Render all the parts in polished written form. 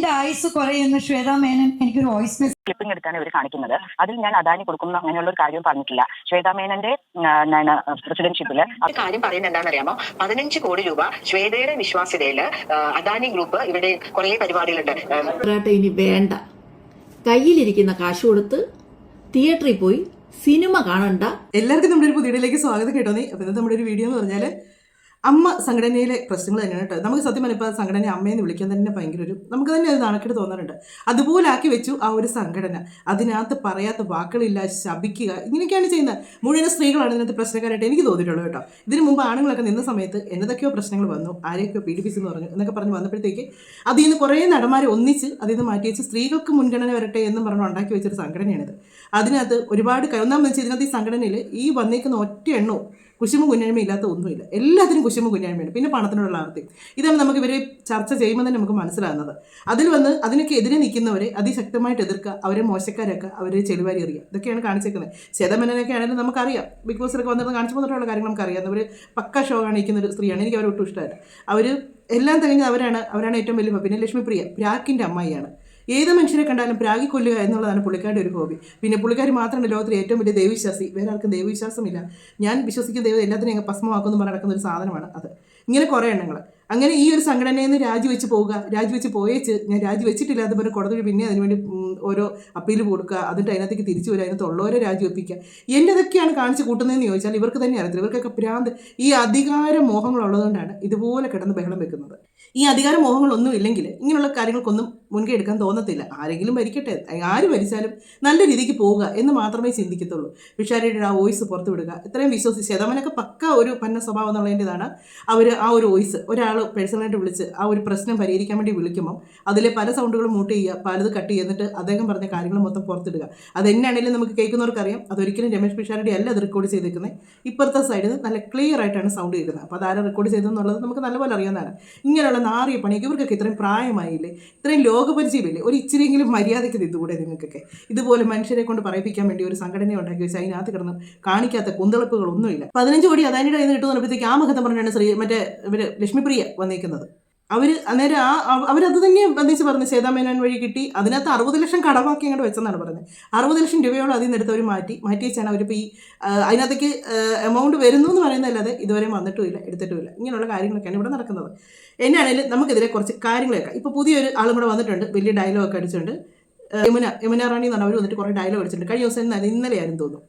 എന്റെ ആയുസ് കുറയുന്ന ശ്വേതാ മേനൻ എനിക്കൊരു വോയിസ് മെസ്സേജ് ക്ലിപ്പിംഗ് എടുത്താണ് ഇവർ കാണിക്കുന്നത്. അതിൽ ഞാൻ അദാനി കൊടുക്കുന്ന അങ്ങനെയുള്ള ഒരു കാര്യം പറഞ്ഞിട്ടില്ല. ശ്വേതാ മേനന്റെ പ്രസിഡന്റ്ഷിപ്പില് കാര്യം പറയുന്നത് എന്താണെന്നറിയാമോ? 15 കോടി രൂപ ശ്വേതയുടെ വിശ്വാസ്യതയില് അദാനി ഗ്രൂപ്പ് ഇവിടെ കുറെ പരിപാടികളുണ്ട്. ഇനി വേണ്ട, കയ്യിലിരിക്കുന്ന കാശ് കൊടുത്ത് തിയേറ്ററിൽ പോയി സിനിമ കാണണ്ട. എല്ലാവർക്കും നമ്മുടെ ഒരു പുതിയ വീഡിയോയിലേക്ക് സ്വാഗതം കേട്ടോ. അപ്പോൾ ഇന്നത്തെ നമ്മുടെ ഒരു വീഡിയോ എന്ന് പറഞ്ഞാൽ അമ്മ സംഘടനയിലെ പ്രശ്നങ്ങൾ തന്നെയാണ് കേട്ടോ. നമുക്ക് സത്യം പറഞ്ഞാൽ ഇപ്പോൾ സംഘടന അമ്മയെന്ന് വിളിക്കാൻ തന്നെ ഭയങ്കര ഒരു നമുക്ക് തന്നെ അത് നാണക്കേട് തോന്നാറുണ്ട്. അതുപോലെ ആക്കി വെച്ചു ആ ഒരു സംഘടന. അതിനകത്ത് പറയാത്ത വാക്കുകളില്ല, ശപിക്കുക, ഇങ്ങനെയൊക്കെയാണ് ചെയ്യുന്നത്. മുഴുവൻ സ്ത്രീകളാണ് ഇതിനകത്ത് പ്രശ്നക്കാരായിട്ട് എനിക്ക് തോന്നിയിട്ടുള്ളത് കേട്ടോ. ഇതിന് മുമ്പ് ആണുങ്ങളൊക്കെ നിന്ന സമയത്ത് എന്നതൊക്കെയോ പ്രശ്നങ്ങൾ വന്നു, ആരെയൊക്കെയോ പീഡിപ്പിച്ചെന്ന് പറഞ്ഞു എന്നൊക്കെ പറഞ്ഞ് വന്നപ്പോഴത്തേക്ക് അതിൽ നിന്ന് കുറേ നടന്മാരെ ഒന്നിച്ച് അതിൽ നിന്ന് മാറ്റി വെച്ച് സ്ത്രീകൾക്ക് മുൻഗണന വരട്ടെ എന്നും പറഞ്ഞ് ഉണ്ടാക്കി വെച്ചൊരു സംഘടനയാണിത്. അതിനകത്ത് ഒരുപാട് ഒന്നാമെന്ന് വെച്ചാൽ ഇതിനകത്ത് ഈ സംഘടനയിൽ ഈ വന്നേക്കുന്ന ഒറ്റ എണ്ണവും കുശുമ്പ് കുഞ്ഞായ്മ ഇല്ലാത്ത ഒന്നുമില്ല. എല്ലാത്തിനും കുശുമ്പ് കുഞ്ഞായ്മയാണ്. പിന്നെ പണത്തിനുള്ള ആർത്തി. ഇതാണ് നമുക്ക് ഇവരെ ചർച്ച ചെയ്യുമ്പോൾ തന്നെ നമുക്ക് മനസ്സിലാകുന്നത്. അതിൽ വന്ന് അതിനൊക്കെ എതിരെ നിൽക്കുന്നവരെ അതിശക്തമായിട്ട് എതിർക്കുക, അവരെ മോശക്കാരൊക്കെ, അവരെ ചെളിവാരി എറിയുക, ഇതൊക്കെയാണ് കാണിച്ചേക്കുന്നത്. ശ്വേതമേനൊക്കെ ആണെങ്കിലും നമുക്കറിയാം, ബിഗ് ബോസിലൊക്കെ വന്നിട്ട് കാണിച്ചു പോന്നിട്ടുള്ള കാര്യങ്ങൾ നമുക്കറിയാം. അവർ പക്ക ഷോ കാണിക്കുന്ന ഒരു സ്ത്രീയാണ്. എനിക്ക് അവരൊട്ടും ഇഷ്ടമല്ല. അവർ എല്ലാം തികഞ്ഞ അവരാണ് ഏറ്റവും വലിയ. പിന്നെ ലക്ഷ്മിപ്രിയ പ്രാക്കിൻ്റെ അമ്മായിയാണ്. ഏത് മനുഷ്യരെ കണ്ടാലും പ്രാഗി കൊല്ലുക എന്നുള്ളതാണ് പുള്ളിക്കാരുടെ ഒരു ഹോബി. പിന്നെ പുള്ളിക്കാരി മാത്രമല്ല ലോകത്തിലെ ഏറ്റവും വലിയ ദൈവവിശ്വാസി. വേറെ ആർക്കും ദൈവവിശ്വാസമില്ല. ഞാൻ വിശ്വസിക്കുന്ന ദൈവം എല്ലാത്തിനും ഞങ്ങൾ ഭസ്മമാക്കുമെന്ന് പറഞ്ഞ് നടക്കുന്ന ഒരു സാധനമാണ് അത്. ഇങ്ങനെ കുറേ എണ്ണങ്ങൾ. അങ്ങനെ ഈ ഒരു സംഘടനയിൽ നിന്ന് രാജിവെച്ച് പോവുക, രാജിവെച്ച് പോയേച്ച് ഞാൻ രാജിവെച്ചിട്ടില്ല അതുപോലെ കൊടുത്തിട്ട് പിന്നെ അതിനുവേണ്ടി ഓരോ അപ്പീൽ കൊടുക്കുക, എന്നിട്ട് അതിനകത്തേക്ക് തിരിച്ചു വരിക, അതിനകത്ത് ഉള്ളവരെ രാജിവെപ്പിക്കുക. എന്നതൊക്കെയാണ് കാണിച്ച് കൂട്ടുന്നതെന്ന് ചോദിച്ചാൽ ഇവർക്ക് തന്നെ അറിയത്തില്ല. ഇവർക്കൊക്കെ ഭ്രാന്ത്, ഈ അധികാര മോഹങ്ങളുള്ളതുകൊണ്ടാണ് ഇതുപോലെ കിടന്ന് ബഹളം വെക്കുന്നത്. ഈ അധികാര മോഹങ്ങളൊന്നും ഇല്ലെങ്കിൽ ഇങ്ങനെയുള്ള കാര്യങ്ങൾക്കൊന്നും മുൻകൈ എടുക്കാൻ തോന്നത്തില്ല. ആരെങ്കിലും ഭരിക്കട്ടെ, ആര് ഭരിച്ചാലും നല്ല രീതിക്ക് പോവുക എന്ന് മാത്രമേ ചിന്തിക്കത്തുള്ളൂ. പിഷാരിയുടെ ആ വോയിസ് പുറത്തു വിടുക, ഇത്രയും വിശ്വസിച്ച് ശതമാനമൊക്കെ പക്ക ഒരു പന്ന സ്വഭാവം എന്നുള്ളതിൻ്റെതാണ് അവർ ആ ഒരു വോയിസ് ഒരാൾ പേഴ്സണലായിട്ട് വിളിച്ച് ആ ഒരു പ്രശ്നം പരിഹരിക്കാൻ വേണ്ടി വിളിക്കുമ്പോൾ അതിലെ പല സൗണ്ടുകളും മ്യൂട്ട് ചെയ്യുക, പലത് കട്ട് ചെയ്തിട്ട് അദ്ദേഹം പറഞ്ഞ കാര്യങ്ങൾ മൊത്തം പുറത്തിടുക. അതെന്നാണെങ്കിലും നമുക്ക് കേൾക്കുന്നവർക്കറിയാം അതൊരിക്കലും രമേശ് പിഷാരടി അല്ല അത് റെക്കോർഡ് ചെയ്തേക്കുന്നത്. ഇപ്പുറത്തെ സൈഡിൽ നല്ല ക്ലിയർ ആയിട്ടാണ് സൗണ്ട് കേൾക്കുന്നത്. അപ്പോൾ അതാരും റെക്കോർഡ് ചെയ്തതെന്നുള്ളത് നമുക്ക് നല്ലപോലെ അറിയാവുന്നതാണ്. ഇങ്ങനെയുള്ള നാറിയ പണിയൊക്കെ ഇവർക്കൊക്കെ ഇത്രയും പ്രായമായില്ലേ, ഇത്രയും ലോകപരിചയമില്ലേ, ഒരു ഇച്ചിരിയെങ്കിലും മര്യാദയ്ക്ക് ഇതുകൂടെ നിങ്ങൾക്കൊക്കെ. ഇതുപോലെ മനുഷ്യരെ കൊണ്ട് പറയിപ്പിക്കാൻ വേണ്ടി ഒരു സംഘടന ഉണ്ടാക്കി വെച്ച് അതിനകത്ത് കിടന്ന് കാണിക്കാത്ത കുന്തളിപ്പുകളൊന്നുമില്ല. 15 കോടി അദാനിയുടെ കയ്യിൽ നിന്ന് കിട്ടുന്നപ്പോഴത്തേക്ക് ആ മുഖത്ത് പറഞ്ഞാണ് മറ്റേ ലക്ഷ്മിപ്രിയ വന്നേക്കുന്നത്. അന്നേരം അവരത് തന്നെ ബന്ധിച്ച് പറഞ്ഞു ശ്വേതാ മേനോൻ വഴി കിട്ടി. അതിനകത്ത് 60 ലക്ഷം കടമാക്കി അങ്ങോട്ട് വെച്ചെന്നാണ് പറഞ്ഞത്. 60 ലക്ഷം രൂപയോളം അതിൽ നിന്ന് എടുത്തവർ മാറ്റി വെച്ചാണ് അവരിപ്പോൾ ഈ അതിനകത്തേക്ക് എമൗണ്ട് വരുന്നു എന്ന് പറയുന്നതല്ലാതെ ഇതുവരെ വന്നിട്ടുമില്ല, എടുത്തിട്ടുമില്ല. ഇങ്ങനെയുള്ള കാര്യങ്ങളൊക്കെയാണ് ഇവിടെ നടക്കുന്നത്. എന്നാണെങ്കിലും നമുക്കെതിരെ കുറച്ച് കാര്യങ്ങളൊക്കെ ഇപ്പോൾ പുതിയൊരു ആളും കൂടെ വന്നിട്ടുണ്ട്. വലിയ ഡയലോഗൊക്കെ അടിച്ചുകൊണ്ട് യമുന റാണി എന്നാണ് അവർ വന്നിട്ട് കുറേ ഡയലോഗ് അടിച്ചിട്ടുണ്ട്. കഴിഞ്ഞ ദിവസം ഇന്നലെയായിരുന്നു തോന്നുന്നു.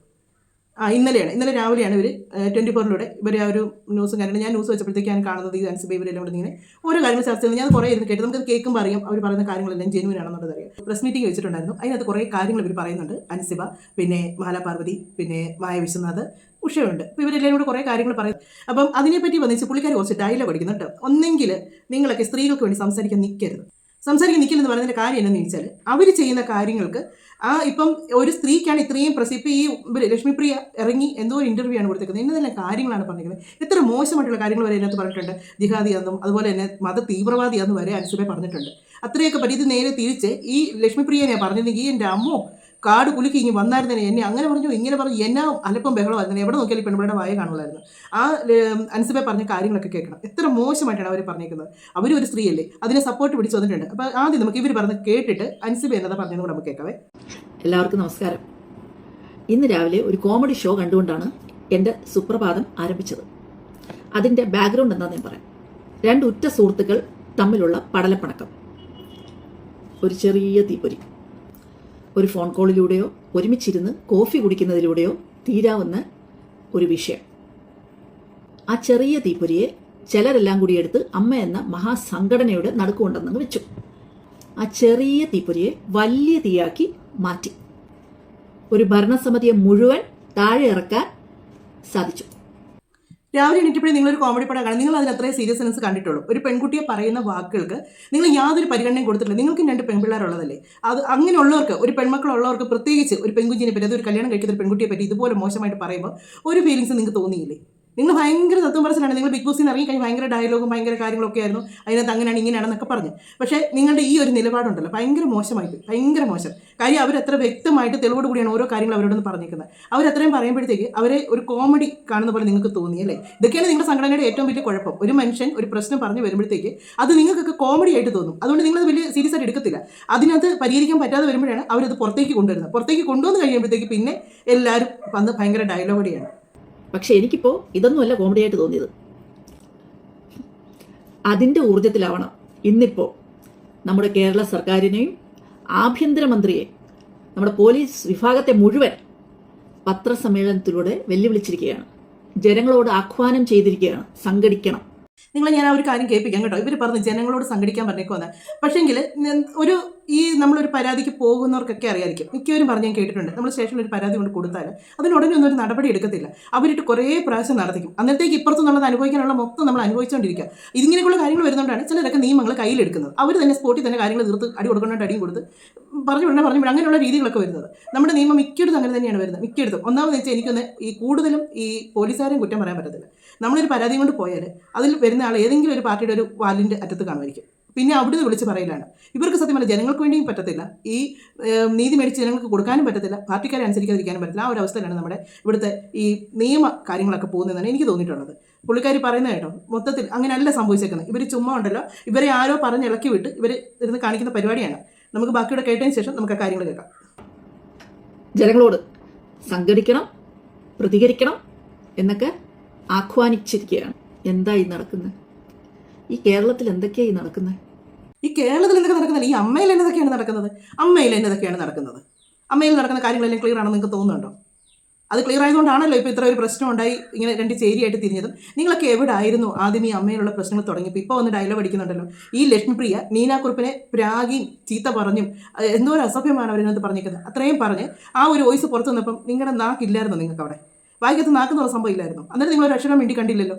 ഇന്നലെ രാവിലെയാണ് ഇവർ 24 ഇവർ ആ ഒരു ന്യൂസും കാര്യങ്ങളും ഞാൻ ന്യൂസ് വെച്ചപ്പോഴത്തേക്കാണ് കാണുന്നത്. ഈ അൻസിബ ഇവരെല്ലാം കൂടെ ഇങ്ങനെ ഓരോ കാര്യങ്ങൾ ചർച്ച ചെയ്യുന്നത് ഞാൻ കുറേ ഇരുന്ന് കേട്ട് നമുക്കത് കേൾക്കുമ്പോൾ അറിയാം അവർ പറയുന്ന കാര്യങ്ങളെല്ലാം ജെന്യൂൻ ആണെന്നുള്ളത് അറിയാം. പ്രസ് മീറ്റിംഗ് വെച്ചിട്ടുണ്ടായിരുന്നു. അതിനകത്ത് കുറേ കാര്യങ്ങൾ ഇവർ പറയുന്നുണ്ട്. അൻസിബ, പിന്നെ മാല പാർവതി, പിന്നെ മായ വിശ്വനാഥ്, ഉഷയുണ്ട്. അപ്പോൾ ഇവരെല്ലാം കൂടെ കുറേ കാര്യങ്ങൾ പറയും. അപ്പം അതിനെപ്പറ്റി വന്നിച്ച് പുള്ളിക്കാർ കുറച്ച് ഡയലോഗ് അടിക്കുന്നുണ്ട്. ഒന്നെങ്കിൽ നിങ്ങളൊക്കെ സ്ത്രീകൾക്ക് വേണ്ടി സംസാരിക്കാൻ നിൽക്കില്ലെന്ന് പറയുന്നതിൻ്റെ കാര്യം എന്താണെന്ന് ചോദിച്ചാൽ അവർ ചെയ്യുന്ന കാര്യങ്ങൾക്ക് ഇപ്പം ഒരു സ്ത്രീക്കാണ് ഇത്രയും ഇപ്പം ഈ ലക്ഷ്മിപ്രിയ ഇറങ്ങി എന്തോ ഒരു ഇൻ്റർവ്യൂ ആണ് കൊടുത്തേക്കുന്നത്. എന്നതെല്ലാം കാര്യങ്ങളാണ് പറഞ്ഞിരിക്കുന്നത്. എത്ര മോശമായിട്ടുള്ള കാര്യങ്ങൾ വരെ അതിനകത്ത് പറഞ്ഞിട്ടുണ്ട്. ജിഹാദിയാണെന്നും അതുപോലെ തന്നെ മത തീവ്രവാദിയാണെന്ന് വരെ അൻസിബ പറഞ്ഞിട്ടുണ്ട്. അത്രയൊക്കെ പറ്റി ഇത് നേരെ തിരിച്ച് ഈ ലക്ഷ്മിപ്രിയനെ പറഞ്ഞിരുന്നെങ്കിൽ എൻ്റെ അമ്മോ കാട് കുലുക്കി ഇങ്ങനെ വന്നായിരുന്നേ, എന്നെ അങ്ങനെ പറഞ്ഞു ഇങ്ങനെ പറഞ്ഞു, എന്നാ അലപ്പം ബഹളമായിരുന്നു. എവിടെ നോക്കിയാലും പെൺപിള്ളയുടെ വായ കാണുമായിരുന്നു. ആ അൻസിബ പറഞ്ഞ കാര്യങ്ങളൊക്കെ കേൾക്കണം. എത്ര മോശമായിട്ടാണ് അവർ പറഞ്ഞിരിക്കുന്നത്. അവരും ഒരു സ്ത്രീയല്ലേ, അതിനെ സപ്പോർട്ട് പിടിച്ച് വന്നിട്ടുണ്ട്. അപ്പോൾ ആദ്യം നമുക്ക് ഇവർ പറഞ്ഞ് കേട്ടിട്ട് അൻസിബ എന്നതാ പറഞ്ഞതും കൂടെ നമുക്ക് കേൾക്കാവേ. എല്ലാവർക്കും നമസ്കാരം. ഇന്ന് രാവിലെ ഒരു കോമഡി ഷോ കണ്ടുകൊണ്ടാണ് എൻ്റെ സുപ്രഭാതം ആരംഭിച്ചത്. അതിൻ്റെ ബാക്ക്ഗ്രൗണ്ട് എന്താണെന്ന് ഞാൻ പറയാം. 2 ഉറ്റ സുഹൃത്തുക്കൾ തമ്മിലുള്ള പടലപ്പണക്കം, ഒരു ചെറിയ തീപ്പൊരി, ഒരു ഫോൺ കോളിലൂടെയോ ഒരുമിച്ചിരുന്ന് കോഫി കുടിക്കുന്നതിലൂടെയോ തീരാവുന്ന ഒരു വിഷയം. ആ ചെറിയ തീപ്പൊരിയെ ചിലരെല്ലാം കൂടി എടുത്ത് അമ്മ എന്ന മഹാസംഘടനയുടെ നടുക്കുകൊണ്ടെന്ന് വെച്ചു. ആ ചെറിയ തീപ്പൊരിയെ വലിയ തീയാക്കി മാറ്റി ഒരു ഭരണസമിതിയെ മുഴുവൻ താഴെ ഇറക്കാൻ സാധിച്ചു. രാവിലെ എണീറ്റപ്പോഴേ നിങ്ങളൊരു കോമഡി പടം കാണാം. നിങ്ങൾ അതിന് അത്രയും സീരിയസ്നെസ് കണ്ടിട്ടുള്ളൂ. ഒരു പെൺകുട്ടിയെ പറയുന്ന വാക്കുകൾക്ക് നിങ്ങൾ യാതൊരു പരിഗണനയും കൊടുത്തിട്ടില്ല. നിങ്ങൾക്ക് 2 പെൺപിള്ളേരുള്ളതല്ലേ. അത് അങ്ങനെയുള്ളവർക്ക്, ഒരു പെൺമക്കളുള്ളവർക്ക്, പ്രത്യേകിച്ച് ഒരു പെൺകുഞ്ഞിനെ പറ്റി, അതൊരു കല്യാണം കഴിക്കുന്ന ഒരു പെൺകുട്ടിയെ പറ്റി ഇതുപോലെ മോശമായിട്ട് പറയുമ്പോൾ ഒരു ഫീലിങ്സ് നിങ്ങൾക്ക് തോന്നിയില്ലേ? നിങ്ങൾ ഭയങ്കര തത്വം പറച്ചിലാണ്. നിങ്ങൾ ബിഗ് ബോസിൽ നിന്ന് ഇറങ്ങിക്കഴിഞ്ഞ് ഭയങ്കര ഡയലോഗും ഭയങ്കര കാര്യങ്ങളൊക്കെ ആയിരുന്നു, അതിനകത്ത് അങ്ങനെയാണ് ഇങ്ങനെയാണെന്നൊക്കെ പറഞ്ഞു. പക്ഷേ നിങ്ങളുടെ ഈ ഒരു നിലപാടുണ്ടല്ലോ ഭയങ്കര മോശമായിട്ട്, ഭയങ്കര മോശം കാര്യം. അവരെത്ര വ്യക്തമായിട്ട് തെളിവോട് കൂടിയാണ് ഓരോ കാര്യങ്ങൾ അവരോടൊന്ന് പറഞ്ഞിരിക്കുന്നത്. അവരത്രയും പറയുമ്പോഴത്തേക്ക് അവരെ ഒരു കോമഡി കാണുന്ന പോലെ നിങ്ങൾക്ക് തോന്നി അല്ലേ? ഇതൊക്കെയാണ് നിങ്ങളുടെ സംഘടനയുടെ ഏറ്റവും വലിയ കുഴപ്പം. ഒരു മനുഷ്യൻ ഒരു പ്രശ്നം പറഞ്ഞു വരുമ്പോഴത്തേക്ക് അത് നിങ്ങൾക്കൊക്കെ കോമഡി ആയിട്ട് തോന്നും. അതുകൊണ്ട് നിങ്ങളത് വലിയ സീരിയസ് ആയിട്ട് എടുക്കത്തില്ല. അതിനകത്ത് പരിഹരിക്കാൻ പറ്റാതെ വരുമ്പോഴാണ് അവരത് പുറത്തേക്ക് കൊണ്ടുവരുന്നത്. പുറത്തേക്ക് കൊണ്ടുവന്ന് കഴിയുമ്പോഴത്തേക്ക് പിന്നെ എല്ലാവരും വന്ന് ഭയങ്കര ഡയലോഗടിയാണ്. പക്ഷെ എനിക്കിപ്പോൾ ഇതൊന്നുമല്ല കോമഡി ആയിട്ട് തോന്നിയത്. അതിൻ്റെ ഊർജത്തിലാവണം ഇന്നിപ്പോൾ നമ്മുടെ കേരള സർക്കാരിനെയും ആഭ്യന്തരമന്ത്രിയെ, നമ്മുടെ പോലീസ് വിഭാഗത്തെ മുഴുവൻ പത്രസമ്മേളനത്തിലൂടെ വെല്ലുവിളിച്ചിരിക്കുകയാണ്. ജനങ്ങളോട് ആഹ്വാനം ചെയ്തിരിക്കുകയാണ്, സംഘടിക്കണം. നിങ്ങളെ ഞാൻ ആ ഒരു കാര്യം കേൾപ്പിക്കാം കേട്ടോ. ഇവർ പറഞ്ഞു ജനങ്ങളോട് സംഘടിക്കാൻ പറഞ്ഞേക്കുമെന്ന്. പക്ഷേങ്കിൽ ഒരു നമ്മളൊരു പരാതിക്ക് പോകുന്നവർക്കൊക്കെ അറിയായിരിക്കും, മിക്കവരും പറഞ്ഞ് ഞാൻ കേട്ടിട്ടുണ്ട്, നമ്മൾ സ്റ്റേഷനിൽ ഒരു പരാതി കൊണ്ട് കൊടുത്താൽ അതിനുടനെ ഒന്നും ഒരു നടപടി എടുക്കത്തില്ല. അവരിട്ട് കുറേ പ്രാവശ്യം നടത്തിക്കും. അന്നേരത്തേക്ക് ഇപ്പുറത്ത് നമ്മൾ അനുഭവിക്കാനുള്ള മൊത്തം നമ്മൾ അനുഭവിച്ചുകൊണ്ടിരിക്കുക. ഇതിങ്ങനെയുള്ള കാര്യങ്ങൾ വരുന്നതുകൊണ്ടാണ് ചിലരൊക്കെ നിയമങ്ങൾ കയ്യിലെടുക്കുന്നത്. അവർ തന്നെ സ്പോട്ടിൽ തന്നെ കാര്യങ്ങൾ തീർത്ത് അടി കൊടുക്കേണ്ട അടിയും കൊടുത്ത് പറഞ്ഞു അങ്ങനെയുള്ള രീതികളൊക്കെ വരുന്നത്. നമ്മുടെ നിയമം മിക്കയിടത്തും അങ്ങനെ തന്നെയാണ് വരുന്നത്. മിക്കയിടത്തും ഒന്നാമതെന്ന് വെച്ചാൽ എനിക്കൊന്ന് ഈ കൂടുതലും ഈ പോലീസുകാരെയും കുറ്റം പറയാൻ പറ്റത്തില്ല. നമ്മളൊരു പരാതി കൊണ്ട് പോയാൽ അതിൽ വരുന്ന ആൾ ഏതെങ്കിലും ഒരു പാർട്ടിയുടെ ഒരു വാലിൻ്റെ അറ്റത്ത് കാണുമായിരിക്കും. പിന്നെ അവിടുന്ന് വിളിച്ച് പറയലാണ്. ഇവർക്ക് സത്യം പറഞ്ഞാൽ ജനങ്ങൾക്ക് വേണ്ടിയും പറ്റത്തില്ല, ഈ നീതി മേടിച്ച് ജനങ്ങൾക്ക് കൊടുക്കാനും പറ്റത്തില്ല, പാർട്ടിക്കാരെ അനുസരിക്കാതിരിക്കാനും പറ്റില്ല. ആ ഒരു അവസ്ഥയിലാണ് നമ്മുടെ ഇവിടുത്തെ ഈ നിയമ കാര്യങ്ങളൊക്കെ പോകുന്നതെന്നാണ് എനിക്ക് തോന്നിയിട്ടുള്ളത്. പുള്ളിക്കാരി പറയുന്നത് കേട്ടോ, മൊത്തത്തിൽ അങ്ങനെയല്ല സംഭവിച്ചേക്കുന്നത്. ഇവർ ചുമ്മാ ഉണ്ടല്ലോ, ഇവരെ ആരോ പറഞ്ഞ് ഇളക്കി വിട്ട് ഇവർ ഇരുന്ന് കാണിക്കുന്ന പരിപാടിയാണ്. നമുക്ക് ബാക്കിയുടെ കേട്ടതിന് ശേഷം നമുക്ക് ആ കാര്യങ്ങൾ കേൾക്കാം. ജനങ്ങളോട് സംഘടിക്കണം, പ്രതികരിക്കണം എന്നൊക്കെ ആഹ്വാനിച്ചിരിക്കുകയാണ്. എന്താ ഈ നടക്കുന്നത്? ഈ കേരളത്തിൽ എന്തൊക്കെയാണ് ഈ നടക്കുന്നത്? ഈ കേരളത്തിൽ എന്തൊക്കെ നടക്കുന്നില്ല, ഈ അമ്മയിൽ എന്നതൊക്കെയാണ് നടക്കുന്നത്? അമ്മയിൽ നടക്കുന്ന കാര്യങ്ങളെല്ലാം ക്ലിയർ ആണെന്ന് നിങ്ങൾക്ക് തോന്നുന്നുണ്ടോ? അത് ക്ലിയർ ആയതുകൊണ്ടാണല്ലോ ഇപ്പോൾ ഇത്ര ഒരു പ്രശ്നം ഉണ്ടായി, ഇങ്ങനെ രണ്ട് ചേരിയായിട്ട് തിരിഞ്ഞതും. നിങ്ങളൊക്കെ എവിടെ ആയിരുന്നു ആദ്യം ഈ അമ്മയിലുള്ള പ്രശ്നങ്ങൾ തുടങ്ങിയപ്പോൾ? ഇപ്പോൾ വന്ന് ഡയലോഗ് അടിക്കുന്നുണ്ടല്ലോ. ഈ ലക്ഷ്മിപ്രിയ നീനാക്കുറുപ്പിനെ പ്രാഗിയും ചീത്ത പറഞ്ഞും എന്തോ ഒരു അസഭ്യമാണ് അവരിനകത്ത് പറഞ്ഞിരിക്കുന്നത്. അത്രയും പറഞ്ഞ് ആ ഒരു വോയിസ് പുറത്തു വന്നപ്പം നിങ്ങളുടെ നാക്കില്ലായിരുന്നു, നിങ്ങൾക്ക് അവിടെ വായിക്കത്ത് നാക്കെന്നുള്ള സംഭവം ഇല്ലായിരുന്നു. അന്നേരം നിങ്ങളൊരു അക്ഷരം വേണ്ടി കണ്ടില്ലല്ലോ.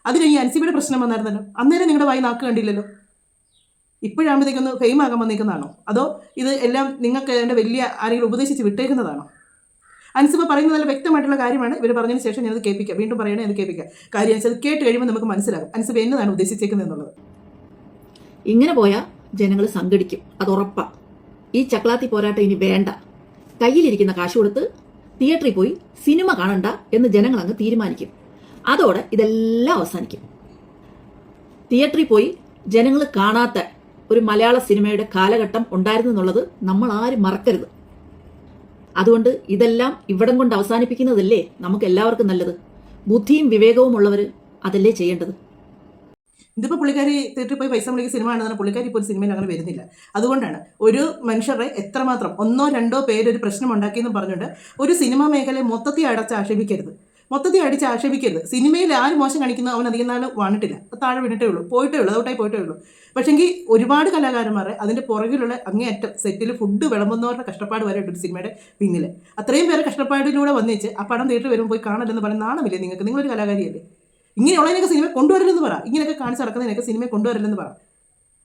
അതിന് ഈ അൻസിബിയുടെ പ്രശ്നം വന്നായിരുന്നല്ലോ, അന്നേരം നിങ്ങളുടെ വായി നാക്ക് കണ്ടില്ലല്ലോ. ഇപ്പോഴാകുമ്പോഴത്തേക്കൊന്ന് ഫെയിം ആകാൻ വന്നിരിക്കുന്നതാണോ, അതോ ഇത് എല്ലാം നിങ്ങൾക്ക് എൻ്റെ വലിയ ആരെങ്കിലും ഉപദേശിച്ച് വിട്ടേക്കുന്നതാണോ? അൻസിബ പറയുന്നത് നല്ല വ്യക്തമായിട്ടുള്ള കാര്യമാണ്. ഇവർ പറഞ്ഞതിന് ശേഷം ഞാനത് കേൾപ്പിക്കാം, വീണ്ടും പറയണേ, അത് കേൾപ്പിക്കാം. കാര്യം വെച്ചാൽ കേട്ട് കഴിയുമ്പോൾ നമുക്ക് മനസ്സിലാകും അൻസിബ എന്നതാണ് ഉദ്ദേശിച്ചേക്കുന്നത് എന്നുള്ളത്. ഇങ്ങനെ പോയാൽ ജനങ്ങൾ സംഘടിക്കും, അത് ഉറപ്പാണ്. ഈ ചക്ലാത്തി പോരാട്ടം ഇനി വേണ്ട. കയ്യിലിരിക്കുന്ന കാശ് കൊടുത്ത് തിയേറ്ററിൽ പോയി സിനിമ കാണണ്ട എന്ന് ജനങ്ങൾ അങ്ങ് തീരുമാനിക്കും. അതോടെ ഇതെല്ലാം അവസാനിക്കും. തിയേറ്ററിൽ പോയി ജനങ്ങൾ കാണാത്ത ഒരു മലയാള സിനിമയുടെ കാലഘട്ടം ഉണ്ടായിരുന്നു എന്നുള്ളത് നമ്മൾ ആരും മറക്കരുത്. അതുകൊണ്ട് ഇതെല്ലാം ഇവിടം കൊണ്ട് അവസാനിപ്പിക്കുന്നതല്ലേ നമുക്ക് എല്ലാവർക്കും നല്ലത്. ബുദ്ധിയും വിവേകവും ഉള്ളവർ അതല്ലേ ചെയ്യേണ്ടത്. ഇതിപ്പോൾ പുള്ളിക്കാരി തിയേറ്ററിൽ പോയി പൈസ മുടക്കി സിനിമ ആണെന്നാണ് പുള്ളിക്കാരി ഇപ്പോൾ ഒരു സിനിമയിൽ അങ്ങനെ വരുന്നില്ല. അതുകൊണ്ടാണ് ഒരു മനുഷ്യരെ എത്രമാത്രം ഒന്നോ രണ്ടോ പേരൊരു പ്രശ്നം ഉണ്ടാക്കിയെന്ന് പറഞ്ഞുകൊണ്ട് ഒരു സിനിമാ മേഖലയെ മൊത്തത്തിൽ അടിച്ച് ആക്ഷേപിക്കരുത്. സിനിമയിൽ ആര് മോശം കാണിക്കുന്നു അവൻ അധികം നാൾ വന്നിട്ടില്ല, താഴെ വീണിട്ടേ ഉള്ളൂ, അതോട്ടായി പോയിട്ടേ ഉള്ളൂ. പക്ഷേങ്കിൽ ഒരുപാട് കലാകാരന്മാരെ അതിൻ്റെ പുറകിലുള്ള അങ്ങേയറ്റം സെറ്റിൽ ഫുഡ് വിളമ്പുന്നവരുടെ കഷ്ടപ്പാട് വരെ ഉണ്ട് ഒരു സിനിമയുടെ പിന്നിൽ. അത്രയും പേരെ കഷ്ടപ്പാടിലൂടെ വന്നിച്ച് ആ പടം തിയേറ്ററിൽ വരുമ്പോൾ പോയി കാണലെന്ന് പറയുന്ന നാണമില്ലേ നിങ്ങൾക്ക്? നിങ്ങളൊരു കലാകാരിയല്ലേ? ഇങ്ങനെയുള്ളതിനൊക്കെ സിനിമ കൊണ്ടുവരില്ലെന്ന് പറ. ഇങ്ങനെയൊക്കെ കാണിച്ച് നടക്കുന്നതിനൊക്കെ സിനിമ കൊണ്ടുവരില്ലെന്ന് പറ.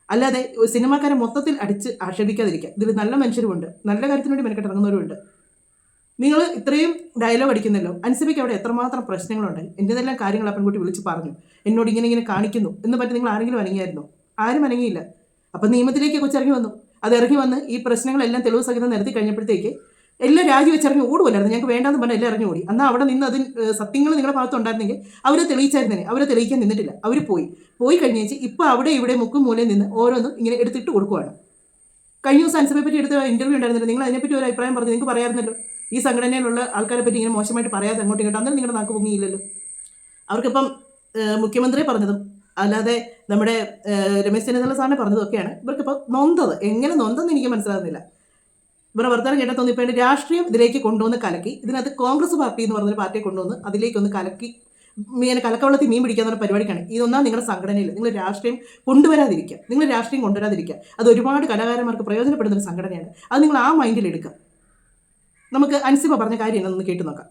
അല്ലാതെ സിനിമാക്കാരെ മൊത്തത്തിൽ അടിച്ച് ആക്ഷേപിക്കാതിരിക്കുക. ഇതിൽ നല്ല മനുഷ്യരുമുണ്ട്, നല്ല കാര്യത്തിന് വേണ്ടി മെനക്കെട്ട് ഇറങ്ങുന്നവരുമുണ്ട്. നിങ്ങൾ ഇത്രയും ഡയലോഗ് അടിക്കുന്നല്ലോ. അൻസിബയ്ക്ക് അവിടെ എത്രമാത്രം പ്രശ്നങ്ങളുണ്ടായി. എൻ്റെതെല്ലാം കാര്യങ്ങൾ ആ പെൺകുട്ടി വിളിച്ച് പറഞ്ഞു, എന്നോട് ഇങ്ങനെ കാണിക്കുന്നു എന്ന് പറ്റി നിങ്ങൾ ആരെങ്കിലും അനങ്ങിയായിരുന്നോ? ആരും അനങ്ങിയില്ല. അപ്പം നിയമത്തിലേക്ക് കൊച്ചിറങ്ങി വന്നു. അത് ഇറങ്ങി വന്ന് ഈ പ്രശ്നങ്ങളെല്ലാം തെളിവ് സഹിതം നിരത്തി കഴിഞ്ഞപ്പോഴത്തേക്ക് എല്ലാം രാജിവെച്ചിറങ്ങി ഓടുമല്ലായിരുന്നു. ഞങ്ങൾക്ക് വേണ്ടാന്ന് പറഞ്ഞാൽ എല്ലാം ഇറങ്ങി ഓടി. എന്നാൽ അവിടെ നിന്ന് അതിന് സത്യങ്ങൾ നിങ്ങളുടെ ഭാഗത്തുണ്ടായിരുന്നെങ്കിൽ അവരെ തെളിയിച്ചായിരുന്നേ. അവരെ തെളിയിക്കാൻ നിന്നിട്ടില്ല. അവർ പോയി കഴിഞ്ഞേച്ച് ഇപ്പോൾ അവിടെ ഇവിടെ മുക്കും മൂലയിൽ നിന്ന് ഓരോന്നും ഇങ്ങനെ എടുത്തിട്ട് കൊടുക്കുവാണ്. കഴിഞ്ഞ ദിവസം അൻസിബയെ പറ്റി എടുത്ത ഇൻ്റർവ്യൂ ഉണ്ടായിരുന്നില്ല, നിങ്ങൾ അതിനെപ്പറ്റി ഒരു അഭിപ്രായം പറഞ്ഞു. നിങ്ങൾക്ക് പറയാമായിരുന്നല്ലോ ഈ സംഘടനയിലുള്ള ആൾക്കാരെ പറ്റി ഇങ്ങനെ മോശമായിട്ട് പറയാതെ അങ്ങോട്ടും ഇങ്ങോട്ടും. അന്നേരം നിങ്ങളുടെ നാക്ക് പൊങ്ങിയില്ലല്ലോ. അവർക്കിപ്പം മുഖ്യമന്ത്രിയെ പറഞ്ഞതും അല്ലാതെ നമ്മുടെ രമേശ് ചെന്നിത്തല സാറിനെ പറഞ്ഞതൊക്കെയാണ് ഇവർക്കിപ്പോൾ നൊന്തത്. എങ്ങനെ നൊന്തെന്ന് എനിക്ക് മനസ്സിലാകുന്നില്ല. ഇവരുടെ വർത്തമാനം കേട്ടാൽ തോന്നി ഇപ്പോൾ രാഷ്ട്രീയം ഇതിലേക്ക് കൊണ്ടുവന്ന് കലക്കി, ഇതിനകത്ത് കോൺഗ്രസ് പാർട്ടി എന്ന് പറഞ്ഞൊരു പാർട്ടിയെ കൊണ്ടുവന്ന് അതിലേക്കൊന്ന് കലക്കി ഇങ്ങനെ കലക്കവെള്ളത്തിൽ മീൻ പിടിക്കാവുന്ന പരിപാടിക്കാണ് ഇതൊന്നാ നിങ്ങളുടെ സംഘടനയിൽ. നിങ്ങൾ രാഷ്ട്രീയം കൊണ്ടുവരാതിരിക്കുക. അത് ഒരുപാട് കലാകാരന്മാർക്ക് പ്രയോജനപ്പെടുന്ന ഒരു സംഘടനയാണ്. അത് നിങ്ങൾ ആ മൈൻഡിൽ എടുക്കുക. നമുക്ക് അൻസിബ പറഞ്ഞ കാര്യം എന്നൊന്ന് കേട്ടു നോക്കാം.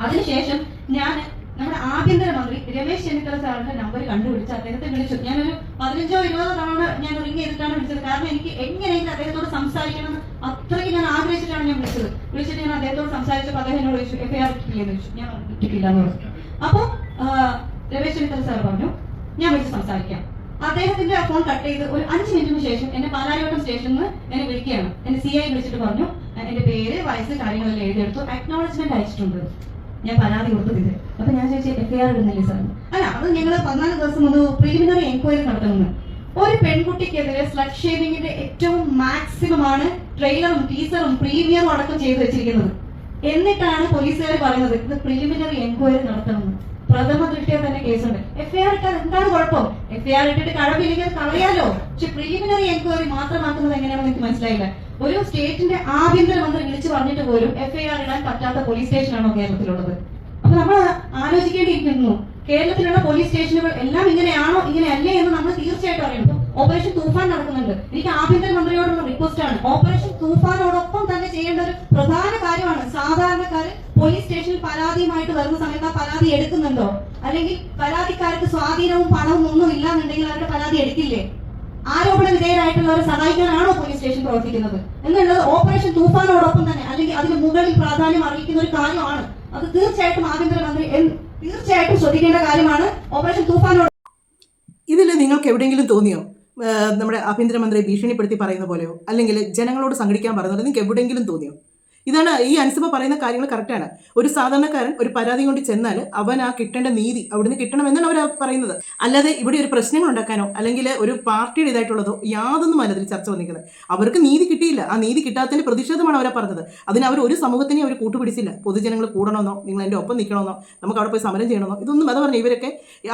അതിനുശേഷം ഞാൻ നമ്മുടെ ആഭ്യന്തരമന്ത്രി രമേശ് ചെന്നിത്തല സാറിന്റെ നമ്പർ കണ്ടുപിടിച്ച് അദ്ദേഹത്തെ വിളിച്ചു. ഞാനൊരു 15-20 തവണ ഞാൻ റിംഗ് ചെയ്തിട്ടാണ് വിളിച്ചത്. കാരണം എനിക്ക് എങ്ങനെയെങ്കിലും അദ്ദേഹത്തോട് സംസാരിക്കണം അത്രയ്ക്ക് ഞാൻ ആഗ്രഹിച്ചിട്ടാണ് ഞാൻ വിളിച്ചിട്ട് ഞാൻ അദ്ദേഹത്തോട് സംസാരിച്ചപ്പോൾ അദ്ദേഹം എന്നോട് ചോദിച്ചു FIR ഇട്ടില്ലെന്ന് ചോദിച്ചു. ഞാൻ ഇട്ടിട്ടില്ല എന്ന് പറഞ്ഞു. അപ്പോൾ രമേശ് ചെന്നിത്തല സാർ പറഞ്ഞു ഞാൻ വിളിച്ച് സംസാരിക്കാം. അദ്ദേഹത്തിന്റെ ഫോൺ കട്ട് ചെയ്ത് ഒരു 5 മിനിറ്റിന് ശേഷം എന്നെ പാലാരിവട്ടം സ്റ്റേഷനിൽ നിന്ന് എന്നെ വിളിക്കുകയാണ്. എന്നെ CI വിളിച്ചിട്ട് പറഞ്ഞു എന്റെ പേര്, വയസ്സ്, കാര്യങ്ങളെല്ലാം എഴുതിയെടുത്തു, അക്നോളജ്മെന്റ് അയച്ചിട്ടുണ്ട്, ഞാൻ പരാതി കൊടുത്തത്. അപ്പൊ ഞാൻ ചോദിച്ചു FIR ഇടുന്നില്ലേ സാർ? അല്ല, അത് ഞങ്ങൾ 14 ദിവസം മുമ്പ് പ്രിലിമിനറി എൻക്വയറി നടത്തുന്നത്. ഒരു പെൺകുട്ടിക്കെതിരെ സ്ലട്ട് ഷേവിംഗിന്റെ ഏറ്റവും മാക്സിമം ആണ് ട്രെയിലറും ടീസറും പ്രീമിയറും അടക്കം ചെയ്തു വെച്ചിരിക്കുന്നത്. എന്നിട്ടാണ് പോലീസുകാർ പറയുന്നത് ഇത് പ്രിലിമിനറി എൻക്വയറി നടത്തണമെന്ന്. പ്രഥമ ദൃഷ്ടിയ തന്നെ കേസുണ്ട്. FIR ഇട്ടാൽ എന്താണ് കുഴപ്പം? FIR ഇട്ടിട്ട് കഴവില്ലെങ്കിൽ കളയാലോ. പക്ഷെ പ്രിലിമിനറി എൻക്വയറി മാത്രമാക്കുന്നത് എങ്ങനെയാണെന്ന് എനിക്ക് മനസ്സിലായില്ല. ഒരു സ്റ്റേറ്റിന്റെ ആഭ്യന്തരമന്ത്രി വിളിച്ചു പറഞ്ഞിട്ട് പോലും FIR ഇടാൻ പറ്റാത്ത പോലീസ് സ്റ്റേഷനാണോ കേരളത്തിലുള്ളത്? അപ്പൊ നമ്മൾ ആലോചിക്കേണ്ടിയിരിക്കുന്നു, കേരളത്തിലുള്ള പോലീസ് സ്റ്റേഷനുകൾ എല്ലാം ഇങ്ങനെയാണോ ഇങ്ങനെയല്ലേ എന്ന് നമ്മൾ തീർച്ചയായിട്ടും അറിയണം. ഓപ്പറേഷൻ തൂഫാൻ നടക്കുന്നുണ്ട്. എനിക്ക് ആഭ്യന്തരമന്ത്രിയോടുള്ള റിക്വസ്റ്റ് ആണ്, ഓപ്പറേഷൻ തൂഫാനോടൊപ്പം തന്നെ ചെയ്യേണ്ട ഒരു പ്രധാന കാര്യമാണ് സാധാരണക്കാർ പോലീസ് സ്റ്റേഷനിൽ പരാതിയുമായിട്ട് വരുന്ന സമയത്ത് ആ പരാതി എടുക്കുന്നുണ്ടോ? അല്ലെങ്കിൽ പരാതിക്കാർക്ക് സ്വാധീനവും പണവും ഒന്നും ഇല്ലാന്നുണ്ടെങ്കിൽ അവരുടെ പരാതി എടുക്കില്ലേ? ആരോപണ വിധേയരായിട്ടുള്ളവരെ സഹായിക്കാനാണോ പോലീസ് സ്റ്റേഷൻ പ്രവർത്തിക്കുന്നത് എന്നുള്ളത് ഓപ്പറേഷൻ തൂഫാനോടൊപ്പം തന്നെ അല്ലെങ്കിൽ അതിന് മുകളിൽ പ്രാധാന്യം അറിയിക്കുന്ന ഒരു കാര്യമാണ്. അത് തീർച്ചയായിട്ടും ആഭ്യന്തരമന്ത്രി തീർച്ചയായിട്ടും ശ്രദ്ധിക്കേണ്ട കാര്യമാണ്. ഓപ്പറേഷൻ തൂഫാനോട് ഇതിൽ നിങ്ങൾക്ക് എവിടെയെങ്കിലും തോന്നിയോ നമ്മുടെ ആഭ്യന്തരമന്ത്രിയെ ഭീഷണിപ്പെടുത്തി പറയുന്ന പോലെയോ അല്ലെങ്കിൽ ജനങ്ങളോട് സംഘടിക്കാൻ പറയുന്നത് നിങ്ങൾക്ക് എവിടെയെങ്കിലും തോന്നിയോ? ഇതാണ് ഈ അൻസിബ പറയുന്ന കാര്യങ്ങൾ കറക്റ്റാണ്. ഒരു സാധാരണക്കാരൻ ഒരു പരാതി കൊണ്ട് ചെന്നാൽ അവൻ ആ കിട്ടേണ്ട നീതി അവിടുന്ന് കിട്ടണമെന്നാണ് അവർ പറയുന്നത്. അല്ലാതെ ഇവിടെ ഒരു പ്രശ്നങ്ങൾ ഉണ്ടാക്കാനോ അല്ലെങ്കിൽ ഒരു പാർട്ടിയുടെ ഇതായിട്ടുള്ളതോ യാതൊന്നും അല്ല അതിൽ ചർച്ച വന്നിരിക്കുന്നത്. അവർക്ക് നീതി കിട്ടിയില്ല. ആ നീതി കിട്ടാത്തതിന്റെ പ്രതിഷേധമാണ് അവരെ പറഞ്ഞത്. അതിന് അവർ ഒരു സമൂഹത്തിനെ അവർ കൂട്ടുപിടിച്ചില്ല. പൊതുജനങ്ങൾ കൂടണമെന്നോ നിങ്ങൾ എൻ്റെ ഒപ്പം നിൽക്കണമെന്നോ നമുക്ക് അവിടെ പോയി സമരം ചെയ്യണമെന്നോ ഇതൊന്നും അത് പറഞ്ഞു. ഇവരൊക്കെ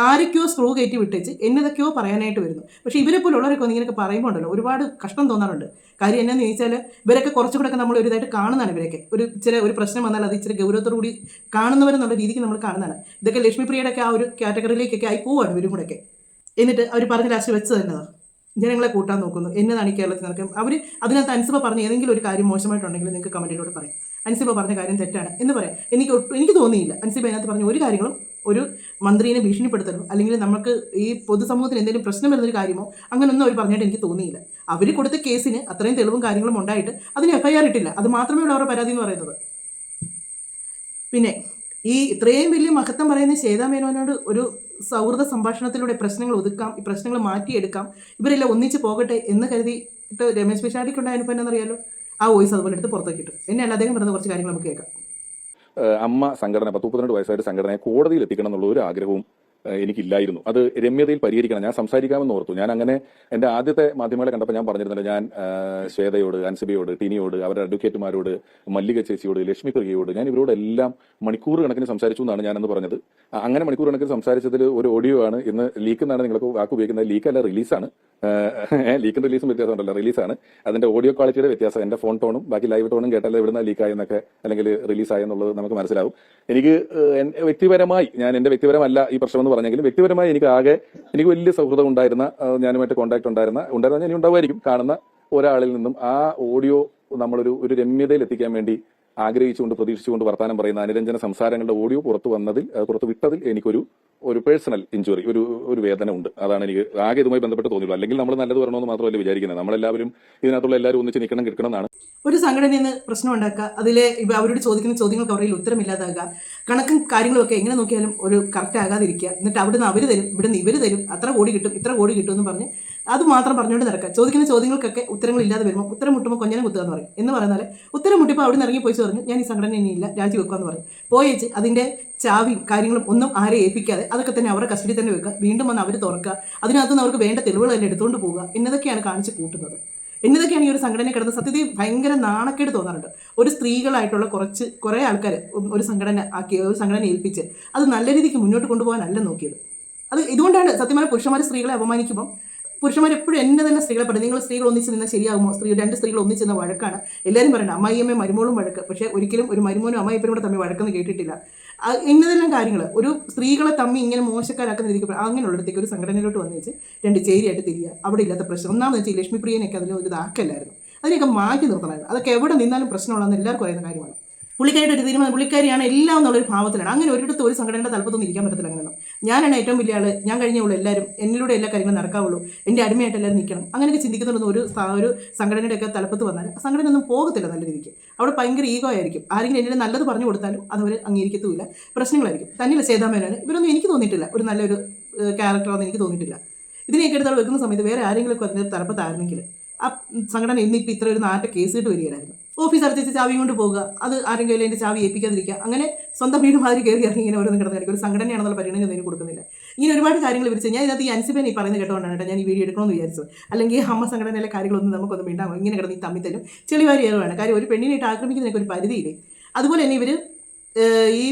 ആരൊക്കെയോ സ്ക്രൂ കയറ്റി വിട്ടേച്ച് എന്നതൊക്കെയോ പറയാനായിട്ട് വരുന്നു. പക്ഷേ ഇവരെ പോലുള്ളവരൊക്കെ ഇങ്ങനെയൊക്കെ പറയുമ്പോൾ ഉണ്ടല്ലോ ഒരുപാട് കഷ്ടം തോന്നാറുണ്ട്. കാര്യം എന്നാന്ന് ചോദിച്ചാൽ ഇവരൊക്കെ കുറച്ചുകൂടെ നമ്മൾ ഒരു ഇതായിട്ട് കാണുന്നതാണ്. ഇവരൊക്കെ ഒരു പ്രശ്നം വന്നാൽ അത് ഇച്ചിരി ഗൗരവത്തോടു കൂടി കാണുന്നവരെന്നുള്ള രീതിക്ക് നമ്മൾ കാണുന്നതാണ്. ഇതൊക്കെ ലക്ഷ്മിപ്രിയയുടെ ഒക്കെ ആ ഒരു കാറ്റഗറിയിലേക്കൊക്കെ ആയി പോവാണ് ഇവരും കൂടെയൊക്കെ. എന്നിട്ട് അവർ പറഞ്ഞ ലാസ്റ്റ് വെച്ച് തന്നതാണ് ജനങ്ങളെ കൂട്ടാൻ നോക്കുന്നു എന്നതാണ് ഈ കേരളത്തിൽ നടക്കും. അവർ അതിനകത്ത് അൻസിബ പറഞ്ഞ ഏതെങ്കിലും ഒരു കാര്യം മോശമായിട്ടുണ്ടെങ്കിൽ നിങ്ങൾക്ക് കമൻറ്റിലൂടെ പറയും. അൻസിബ പറഞ്ഞ കാര്യം തെറ്റാണ് എന്ന് പറയാം. എനിക്ക് തോന്നിയില്ല അൻസിബ അതിനകത്ത് പറഞ്ഞ ഒരു കാര്യങ്ങളും ഒരു മന്ത്രിയെ ഭീഷണിപ്പെടുത്തലോ അല്ലെങ്കിൽ നമുക്ക് ഈ പൊതുസമൂഹത്തിന് എന്തെങ്കിലും പ്രശ്നം വരുന്നൊരു കാര്യമോ അങ്ങനെയൊന്നും അവർ പറഞ്ഞിട്ട് എനിക്ക് തോന്നിയില്ല. അവർ കൊടുത്ത കേസിന് അത്രയും തെളിവും കാര്യങ്ങളും ഉണ്ടായിട്ട് അതിന് FIR ഇട്ടില്ല. അത് മാത്രമേ ഉള്ളൂ അവരുടെ പരാതി എന്ന് പറയുന്നത്. പിന്നെ ഈ ഇത്രയും വലിയ മഹത്വം പറയുന്ന ശ്വേതാ മേനോനോട് ഒരു സൗഹൃദ സംഭാഷണത്തിലൂടെ പ്രശ്നങ്ങൾ ഒതുക്കാം, ഈ പ്രശ്നങ്ങൾ മാറ്റിയെടുക്കാം, ഇവരെല്ലാം ഒന്നിച്ച് പോകട്ടെ എന്ന് കരുതിയിട്ട് രമേശ് പിഷാടിക്കുണ്ടായ അനുഭവം എന്നറിയാലോ. ആ വോയിസ് അതുപോലെ എടുത്ത് പുറത്തേക്ക് ഇട്ടു. എന്നെയല്ല അദ്ദേഹം പറഞ്ഞ കുറച്ച് കാര്യങ്ങൾ നമുക്ക് കേൾക്കാം. അമ്മ സംഘടന 32 വയസ്സായിട്ട് സംഘടനയെ കോടതിയിൽ എത്തിക്കണം എന്നുള്ള ഒരു ആഗ്രഹവും എനിക്കില്ലായിരുന്നു. അത് രമ്യതയിൽ പരിഹരിക്കണം. ഞാൻ സംസാരിക്കാമെന്ന് ഓർത്തു. ഞാൻ അങ്ങനെ എൻ്റെ ആദ്യത്തെ മാധ്യമങ്ങളെ കണ്ടപ്പോൾ ഞാൻ പറഞ്ഞിരുന്നല്ലോ, ഞാൻ ശ്വേതയോട്, അൻസിബയോട്, ടിനിയോട്, അവരുടെ അഡ്വക്കേറ്റുമാരോട്, മല്ലിക ചേച്ചിയോട്, ലക്ഷ്മി പ്രിയയോട് ഞാൻ ഇവരോടെല്ലാം മണിക്കൂർ കണക്കിന് സംസാരിച്ചു എന്നാണ് ഞാനെന്ന് പറഞ്ഞത്. അങ്ങനെ മണിക്കൂർ കണക്കിന് സംസാരിച്ചതിൽ ഒരു ഓഡിയോ ആണ് ഇന്ന് ലീക്ക് എന്നാണ് നിങ്ങൾക്ക് വാക്ക് ഉപയോഗിക്കുന്നത്. ലീക്കല്ല, റിലീസാണ്. ലീക്കും റിലീസും വ്യത്യാസമുണ്ടല്ലോ. റിലീസാണ്. അതിന്റെ ഓഡിയോ ക്വാളിറ്റിയുടെ വ്യത്യാസം. എൻ്റെ ഫോൺ ടോണും ബാക്കി ലൈവ് ടോണും കേട്ടാൽ എവിടുന്ന ലീക്കായെന്നൊക്കെ അല്ലെങ്കിൽ റിലീസായെന്നുള്ളത് നമുക്ക് മനസ്സിലാവും. എനിക്ക് വ്യക്തിപരമായി, ഞാൻ എൻ്റെ വ്യക്തിപരമല്ല ഈ പ്രശ്നം പറഞ്ഞെങ്കിലും വ്യക്തിപരമായി എനിക്ക് വലിയ സൗഹൃദം ഉണ്ടായിരുന്ന, ഞാനുമായിട്ട് കോൺടാക്ട് ഉണ്ടായിരുന്ന ഇനി ഉണ്ടാവുമായിരിക്കും, കാണുന്ന ഒരാളിൽ നിന്നും ആ ഓഡിയോ നമ്മളൊരു രമ്യതയിൽ എത്തിക്കാൻ വേണ്ടി ആഗ്രഹിച്ചുകൊണ്ട് പ്രതീക്ഷിച്ചുകൊണ്ട് വർത്തമാനം പറയുന്ന അനുരഞ്ജന സംസാരങ്ങളുടെ ഓഡിയോ പുറത്തു വിട്ടതിൽ എനിക്കൊരു പേഴ്സണൽ ഇഞ്ചുറി, ഒരു വേദന ഉണ്ട്. അതാണ് എനിക്ക് ആകെ ഇതുമായി ബന്ധപ്പെട്ട് തോന്നിയുള്ളൂ. അല്ലെങ്കിൽ നമ്മൾ നല്ലത് വരണമെന്ന് മാത്രമല്ല വിചാരിക്കുന്നത്, നമ്മളെല്ലാവരും ഇതിനകത്തുള്ള എല്ലാവരും ഒന്നിച്ച് നിൽക്കണം കിട്ടണമെന്നാണ്. ഒരു സംഘടനയിൽ നിന്ന് പ്രശ്നം ഉണ്ടാക്കുക, അതിലെ അവരോട് ചോദിക്കുന്ന ചോദ്യങ്ങൾക്ക് അവരിൽ ഉത്തരമില്ലാതാകുക, കണക്കും കാര്യങ്ങളും ഒക്കെ എങ്ങനെ നോക്കിയാലും ഒരു കറക്റ്റ് ആകാതിരിക്കുക, എന്നിട്ട് അവിടുന്ന് അവർ തരും, ഇവിടുന്ന് ഇവർ തരും, അത്ര കോടി കിട്ടും, ഇത്ര കോടി കിട്ടും എന്ന് പറഞ്ഞ് അത് മാത്രം പറഞ്ഞുകൊണ്ട് നടക്കുക. ചോദിക്കുന്ന ചോദ്യങ്ങൾക്കൊക്കെ ഉത്തരങ്ങളില്ലാതെ വരുമ്പോൾ ഉത്തരം മുട്ടുമ്പോൾ കൊഞ്ഞനെ കുത്തുക എന്ന് പറയും. എന്ന് പറഞ്ഞാൽ ഉത്തരം മുട്ടിപ്പോൾ അവിടെ നിന്ന് ഇറങ്ങി പോയി പറഞ്ഞു ഞാൻ ഈ സംഘടന ഇനിയില്ല, രാജിവെക്കുക പറയും. പോയേച്ച് അതിൻ്റെ ചാവിയും കാര്യങ്ങളും ഒന്നും ആരെ ഏൽപ്പിക്കാതെ അതൊക്കെ തന്നെ അവരുടെ കസ്റ്റഡി തന്നെ വെക്കുക, വീണ്ടും വന്ന് അവർ തുറക്കുക, അതിനകത്തുനിന്ന് അവർക്ക് വേണ്ട തെളിവുകൾ തന്നെ എടുത്തുകൊണ്ട് പോവുക എന്നതൊക്കെയാണ് കാണിച്ച് കൂട്ടുന്നത്. എന്നതൊക്കെയാണ് ഈ ഒരു സംഘടനയെ കിടന്ന് സത്യത്തിൽ ഭയങ്കര നാണക്കേട് തോന്നാറുണ്ട്. ഒരു സ്ത്രീകളായിട്ടുള്ള കുറേ ആൾക്കാർ ഒരു സംഘടന ഏൽപ്പിച്ച് അത് നല്ല രീതിക്ക് മുന്നോട്ട് കൊണ്ടുപോകാനല്ല നോക്കിയത്. അത് ഇതുകൊണ്ടാണ് സത്യമായ പുരുഷന്മാർ സ്ത്രീകളെ അപമാനിക്കുമ്പോൾ പുരുഷന്മാർ എപ്പോഴും എന്നെ തന്നെ സ്ത്രീകളെ പറയും, നിങ്ങൾ സ്ത്രീകൾ ഒന്നിച്ച് നിന്നാൽ ശരിയാകുമോ, രണ്ട് സ്ത്രീകൾ ഒന്നിച്ച് നിന്ന വഴക്കാണ് എല്ലാവരും പറയുന്നത്. അമ്മായിയമ്മയും മരുമോളും വഴക്ക്, പക്ഷേ ഒരിക്കലും ഒരു മരുമോനും അമ്മായിപ്പനും കൂടെ തമ്മിൽ വഴക്കെന്ന് കേട്ടിട്ടില്ല. ഇന്നതെല്ലാം കാര്യങ്ങൾ ഒരു സ്ത്രീകളെ തമ്മിൽ ഇങ്ങനെ മോശക്കാരാക്കുന്ന രീതിക്ക് അങ്ങനെയുള്ളിടത്തേക്ക് ഒരു സംഘടനയിലോട്ട് വന്നു വെച്ച് രണ്ട് ചേരിയായിട്ട് തിരിയുക, അവിടെ ഇല്ലാത്ത പ്രശ്നം. ഒന്നാമെന്ന് വെച്ചാൽ ലക്ഷ്മിപ്രിയനൊക്കെ അതിലൊരു ഇതാക്കല്ലായിരുന്നു, അതിനെയൊക്കെ മാറ്റി നിർത്തണമായിരുന്നു. അതൊക്കെ എവിടെ നിന്നാലും പ്രശ്നമുള്ളതെന്ന് എല്ലാവർക്കും അറിയുന്ന കാര്യമാണ്. പുള്ളിക്കാരിയുടെ ഒരു തീരുമാനം, പുള്ളിക്കാരിയാണ് എല്ലാം എന്നുള്ളൊരു ഭാവത്തിലാണ്. അങ്ങനെ ഒരിടത്ത് ഒരു സംഘടനയുടെ തലപ്പത്തൊന്നും ഇരിക്കാൻ പറ്റത്തില്ല. അങ്ങനെയൊന്നും ഞാനാണ് ഏറ്റവും വലിയ ആള്, ഞാൻ കഴിഞ്ഞുള്ളൂ, എല്ലാവരും എന്നിലൂടെ എല്ലാ കാര്യങ്ങളും നടക്കാവുള്ളൂ, എൻ്റെ അടിമയായിട്ട് എല്ലാവരും നിൽക്കണം, അങ്ങനെയൊക്കെ ചിന്തിക്കുന്നുണ്ടെന്ന് ഒരു സംഘടനയുടെയൊക്കെ തലപ്പത്ത് വന്നാൽ സംഘടന ഒന്നും പോകത്തില്ല നല്ല രീതിക്ക്. അവിടെ ഭയങ്കര ഈഗോ ആയിരിക്കും. ആരെങ്കിലും എന്നെ നല്ലത് പറഞ്ഞു കൊടുത്താലും അതവർ അംഗീകരിക്കത്തുമില്ല, പ്രശ്നങ്ങളായിരിക്കും. തന്നെയല്ല ശ്വേതാമേനോന് ഇവരൊന്നും എനിക്ക് തോന്നിയിട്ടില്ല ഒരു നല്ലൊരു ക്യാരക്ടറാണെന്ന് എനിക്ക് തോന്നിയിട്ടില്ല. ഇതിനെയൊക്കെ എടുത്താൽ വെക്കുന്ന സമയത്ത് വേറെ ആരെങ്കിലും അതിൻ്റെ തലപ്പത്തായിരുന്നെങ്കിൽ ആ സംഘടന ഇന്നിപ്പോൾ ഇത്ര ഒരു നാട്ട കേസ് ഇട്ട് വരികയായിരുന്നു. ഓഫീസ് അടച്ചിട്ട് ചാവിയും കൊണ്ട് പോകുക, അത് ആരെങ്കിലും എൻ്റെ ചാവി ഏൽപ്പിക്കാതിരിക്കുക, അങ്ങനെ സ്വന്തം വീട് മാതിരി കയറി ഇറങ്ങി ഇങ്ങനെ ഓരോന്ന് കിടന്നായിരിക്കും. ഒരു സംഘടനയാണെന്നുള്ള പരിഗണന ഒന്നും കൊടുക്കുന്നില്ല. ഇങ്ങനെ ഒരുപാട് കാര്യങ്ങൾ വിളിച്ച് ഞാൻ ഇതിനകത്ത് ഈ അൻസിബേനെ ഈ പറയുന്നത് കേട്ടോണ്ടാണ് കേട്ടോ ഞാൻ ഈ വീഡിയോ എടുക്കണമെന്ന് വിചാരിച്ചത്. അല്ലെങ്കിൽ അമ്മ സംഘടനയിലെ കാര്യങ്ങളൊന്നും നമുക്കൊന്നും മിണ്ടാകും. ഇങ്ങനെ കിടന്ന് ഈ തമ്മിത്തലും ചെളിവാരി ഏറുവാണ്. കാര്യം ഒരു പെണ്ണിനായിട്ട് ആക്രമിക്കുന്നതിനൊക്കെ ഒരു പരിധിയില്ലേ. അതുപോലെ തന്നെ ഇവർ ഈ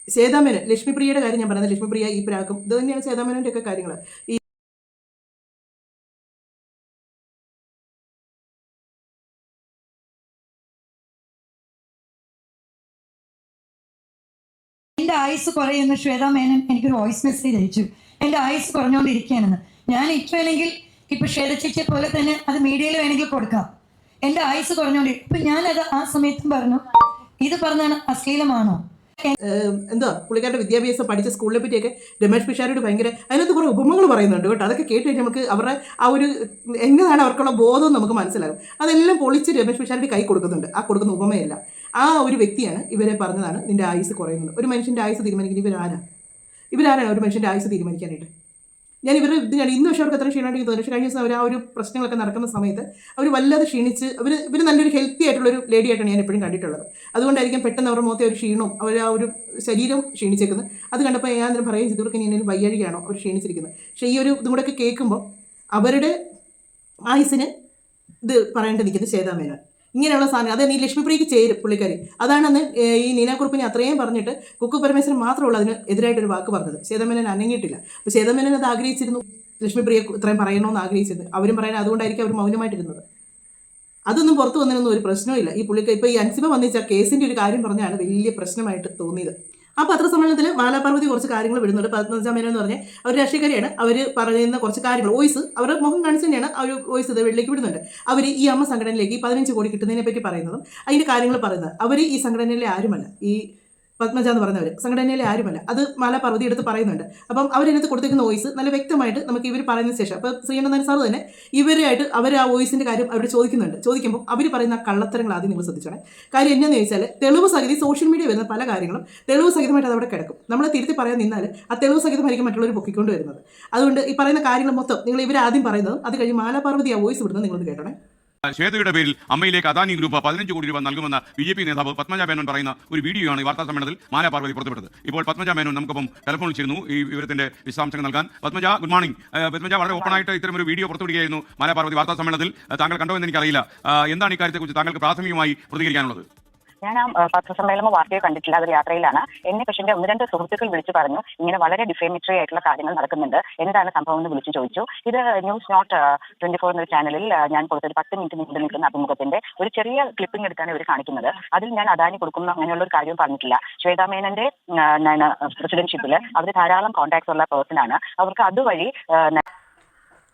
ശ്വേതാമേനോൻ, ലക്ഷ്മിപ്രിയയുടെ കാര്യം ഞാൻ പറയുന്നത്, ലക്ഷ്മിപ്രിയ ഈ പ്രാക്കും ഇത് തന്നെയാണ് ശ്വേതാമേനോൻ്റെ ഒക്കെ കാര്യങ്ങൾ. ഈ എന്റെ ആയുസ് കുറയുന്ന ശ്വേതാ മേനൻ എനിക്കൊരു വോയിസ് മെസ്സേജ് അയച്ചു. എന്റെ ആയുസ് കുറഞ്ഞുകൊണ്ടിരിക്കുകയാണെന്ന്. ഞാൻ ഇഷ്ടമാണെങ്കിൽ ഇപ്പൊ ശ്വേത ചേച്ചിയെ പോലെ തന്നെ അത് മീഡിയയിൽ വേണമെങ്കിൽ കൊടുക്കാം. എന്റെ ആയുസ് കുറഞ്ഞുകൊണ്ടിരിക്കും. ഇപ്പൊ ഞാനത് ആ സമയത്തും പറഞ്ഞു, ഇത് പറഞ്ഞാണ് അശ്ലീലമാണോ? എന്താ പുള്ളിക്കാരുടെ വിദ്യാഭ്യാസം പഠിച്ച സ്കൂളിനെ പറ്റിയൊക്കെ രമേഷ് പിഷാരോട് ഭയങ്കര അതിനകത്ത് കുറേ ഉപമകൾ പറയുന്നുണ്ട് കേട്ടോ. അതൊക്കെ കേട്ട് കഴിഞ്ഞാൽ നമുക്ക് അവരുടെ ആ ഒരു എന്നതാണ് അവർക്കുള്ള ബോധം നമുക്ക് മനസ്സിലാകും. അതെല്ലാം പൊളിച്ച് രമേഷ് പിഷാരുടെ കൈ കൊടുക്കുന്നുണ്ട്. ആ കൊടുക്കുന്ന ഉപമയല്ല, ആ ഒരു വ്യക്തിയാണ് ഇവരെ പറഞ്ഞതാണ് നിന്റെ ആയുസ് കുറയുന്നത്. ഒരു മനുഷ്യൻ്റെ ആയുസ് തീരുമാനിക്കുന്നത് ഇവരാരാണ് ഒരു മനുഷ്യൻ്റെ ആയുസ് തീരുമാനിക്കാനായിട്ട്? ഞാൻ ഇവരുടെ ഇതിനാണ് ഇന്ന് പക്ഷേ അവർക്ക് എത്ര ക്ഷീണമായിട്ട് തോന്നുന്നു. പക്ഷേ കഴിഞ്ഞ ദിവസം അവർ ആ ഒരു പ്രശ്നങ്ങളൊക്കെ നടക്കുന്ന സമയത്ത് അവർ വല്ലാതെ ക്ഷീണിച്ച് ഇവർ നല്ലൊരു ഹെൽത്തി ആയിട്ടുള്ളൊരു ലേഡി ആയിട്ടാണ് ഞാൻ എപ്പോഴും കണ്ടിട്ടുള്ളത്. അതുകൊണ്ടായിരിക്കും പെട്ടെന്ന് അവരുടെ മുഖത്തെ ഒരു ക്ഷീണവും അവർ ആ ഒരു ശരീരം ക്ഷീണിച്ചേക്കുന്നത്. അത് കണ്ടപ്പോൾ ഞാൻ അതിന് പറയുകയും ചെയ്തു, ഇവർക്ക് ഇനി എന്തെങ്കിലും വയ്യാഴികയാണോ അവർ ക്ഷീണിച്ചിരിക്കുന്നത്. പക്ഷേ ഈ ഒരു ഇതും കൂടെയൊക്കെ കേൾക്കുമ്പോൾ അവരുടെ ആയുസിന് ഇത് പറയേണ്ടി നിൽക്കുന്നത് ശ്വേതാമേനോൻ. ഇങ്ങനെയുള്ള സാധനം അത് ഈ ലക്ഷ്മിപ്രിയക്ക് ചേരും പുള്ളിക്കാരി. അതാണെന്ന് ഈ നീനാക്കുറുപ്പിനെ അത്രയും പറഞ്ഞിട്ട് കുക്കു പരമേശ്വരൻ മാത്രമുള്ള അതിന് എതിരായിട്ടൊരു വാക്ക് പറഞ്ഞത്. ശ്വേതാമേനോൻ അനങ്ങിയിട്ടില്ല. അപ്പോൾ ശ്വേതാമേനോൻ അത് ആഗ്രഹിച്ചിരുന്നു, ലക്ഷ്മിപ്രിയ ഇത്രയും പറയണമെന്ന് ആഗ്രഹിച്ചിരുന്നത്. അവരും പറയാൻ അതുകൊണ്ടായിരിക്കും അവർ മൗനമായിട്ടിരുന്നത്. അതൊന്നും പുറത്ത് വന്നതിനൊന്നും ഒരു പ്രശ്നമില്ല. ഈ പുള്ളിക്ക് ഇപ്പോൾ ഈ അൻസിബ വന്നിച്ച കേസിൻ്റെ ഒരു കാര്യം പറഞ്ഞാണ് വലിയ പ്രശ്നമായിട്ട് തോന്നിയത്. ആ പത്രസമ്മേളനത്തിൽ മാലാപാർവതി കുറച്ച് കാര്യങ്ങൾ വിടുന്നുണ്ട്. പത്മജ മേനോൻ എന്ന് പറഞ്ഞാൽ അവർ രാഷ്ട്രീയക്കാരിയാണ്. അവർ പറയുന്ന കുറച്ച് കാര്യങ്ങൾ വോയിസ് അവരുടെ മുഖം കാണിച്ച് തന്നെയാണ് ആ ഒരു വോയിസ് ഇത് വെളിയിലേക്ക് വിടുന്നുണ്ട്. അവർ ഈ അമ്മ സംഘടനയിലേക്ക് 15 കോടി കിട്ടുന്നതിനെ പറ്റി പറയുന്നതും അതിൻ്റെ കാര്യങ്ങൾ പറയുന്നത്. അവർ ഈ സംഘടനയിലെ ആരുമല്ല, ഈ പത്മജ എന്ന് പറഞ്ഞവർ സംഘടനയിലെ ആരുമല്ല. അത് മാലാപാർവതി എടുത്ത് പറയുന്നുണ്ട്. അപ്പം അവരതിനകത്ത് കൊടുത്തിരിക്കുന്ന വോയിസ് നല്ല വ്യക്തമായിട്ട് നമുക്ക് ഇവർ പറയുന്ന ശേഷം അപ്പോൾ ശ്രീകണ്ഠൻ സാർ തന്നെ ഇവരായിട്ട് അവർ ആ വോയിസിൻ്റെ കാര്യം അവർ ചോദിക്കുന്നുണ്ട്. ചോദിക്കുമ്പോൾ അവർ പറയുന്ന കള്ളത്തരങ്ങൾ ആദ്യം നിങ്ങൾ ശ്രദ്ധിച്ചോണേ. കാര്യം എന്നാന്ന് ചോദിച്ചാൽ തെളിവ് സഹിതം സോഷ്യൽ മീഡിയ വരുന്ന പല കാര്യങ്ങളും തെളിവ് സഹിതമായിട്ട് അതവിടെ കിടക്കും. നമ്മൾ തിരുത്തി പറയാൻ നിന്നാൽ ആ തെളിവ് സഹിതമായിരിക്കും മറ്റുള്ളവർ പൊക്കിക്കൊണ്ട് വരുന്നത്. അതുകൊണ്ട് ഈ പറയുന്ന കാര്യങ്ങൾ മൊത്തം നിങ്ങൾ ഇവർ ആദ്യം പറയുന്നതും അത് കഴിഞ്ഞ് മാലാപാർവതി ആ വോയിസ് വിടുന്നത് നിങ്ങളൊന്ന് കേട്ടോണേ. ശ്വേതയുടെ പേരിൽ അമ്മയിലേക്ക് അദാനി ഗ്രൂപ്പ് 15 കോടി രൂപ നൽകുമെന്ന ബിജെപി നേതാവ് പത്മജ മേനോൻ പറയുന്ന ഒരു വീഡിയോയാണ് ഈ വാർത്താ സമ്മേളനത്തിൽ മാലാപാർവതി പുറത്തുവിട്ടത്. ഇപ്പോൾ പത്മജ മേനോൻ നമുക്കൊപ്പം ടെലിഫോണിൽ ചേരുന്നു ഈ വിവരത്തിന്റെ വിശദാംശങ്ങൾ നൽകാൻ. Padmaja, good morning. പത്മജ, വളരെ ഓപ്പണായിട്ട് ഇത്തരം ഒരു വീഡിയോ പുറത്തുവിടുകയായിരുന്നു മാലാപാർവതി വാർത്താ സമ്മേളനത്തിൽ. താങ്കൾ കണ്ടോ എന്ന് എനിക്കറിയില്ല. എന്താണ് ഇക്കാര്യത്തെക്കുറിച്ച് താങ്കൾക്ക് പ്രാഥമികമായി പ്രതികരിക്കാനുള്ളത്? ഞാൻ ആ പത്രസമ്മേളനമോ വാർത്തയോ കണ്ടിട്ടില്ല, അതൊരു യാത്രയിലാണ്. എന്നെ പക്ഷേ എൻ്റെ 1-2 സുഹൃത്തുക്കൾ വിളിച്ചു പറഞ്ഞു, ഇങ്ങനെ വളരെ ഡിഫേമറ്ററി ആയിട്ടുള്ള കാര്യങ്ങൾ നടക്കുന്നുണ്ട്, എന്താണ് സംഭവം എന്ന് വിളിച്ചു ചോദിച്ചു. ഇത് ന്യൂസ് നോട്ട് 24 എന്നൊരു ചാനലിൽ ഞാൻ കൊടുത്തൊരു 10 മിനിറ്റ് നീണ്ടു നിൽക്കുന്ന അഭിമുഖത്തിന്റെ ഒരു ചെറിയ ക്ലിപ്പിംഗ് എടുത്താണ് ഇവർ കാണിക്കുന്നത്. അതിൽ ഞാൻ അദാനി കൊടുക്കുന്ന അങ്ങനെയുള്ള ഒരു കാര്യം പറഞ്ഞിട്ടില്ല. ശ്വേതാ മേനന്റെ പ്രസിഡന്റ്ഷിപ്പിൽ അവർ ധാരാളം കോൺടാക്ട്സ് ഉള്ള പേഴ്സൺ ആണ്. അവർക്ക് അതുവഴി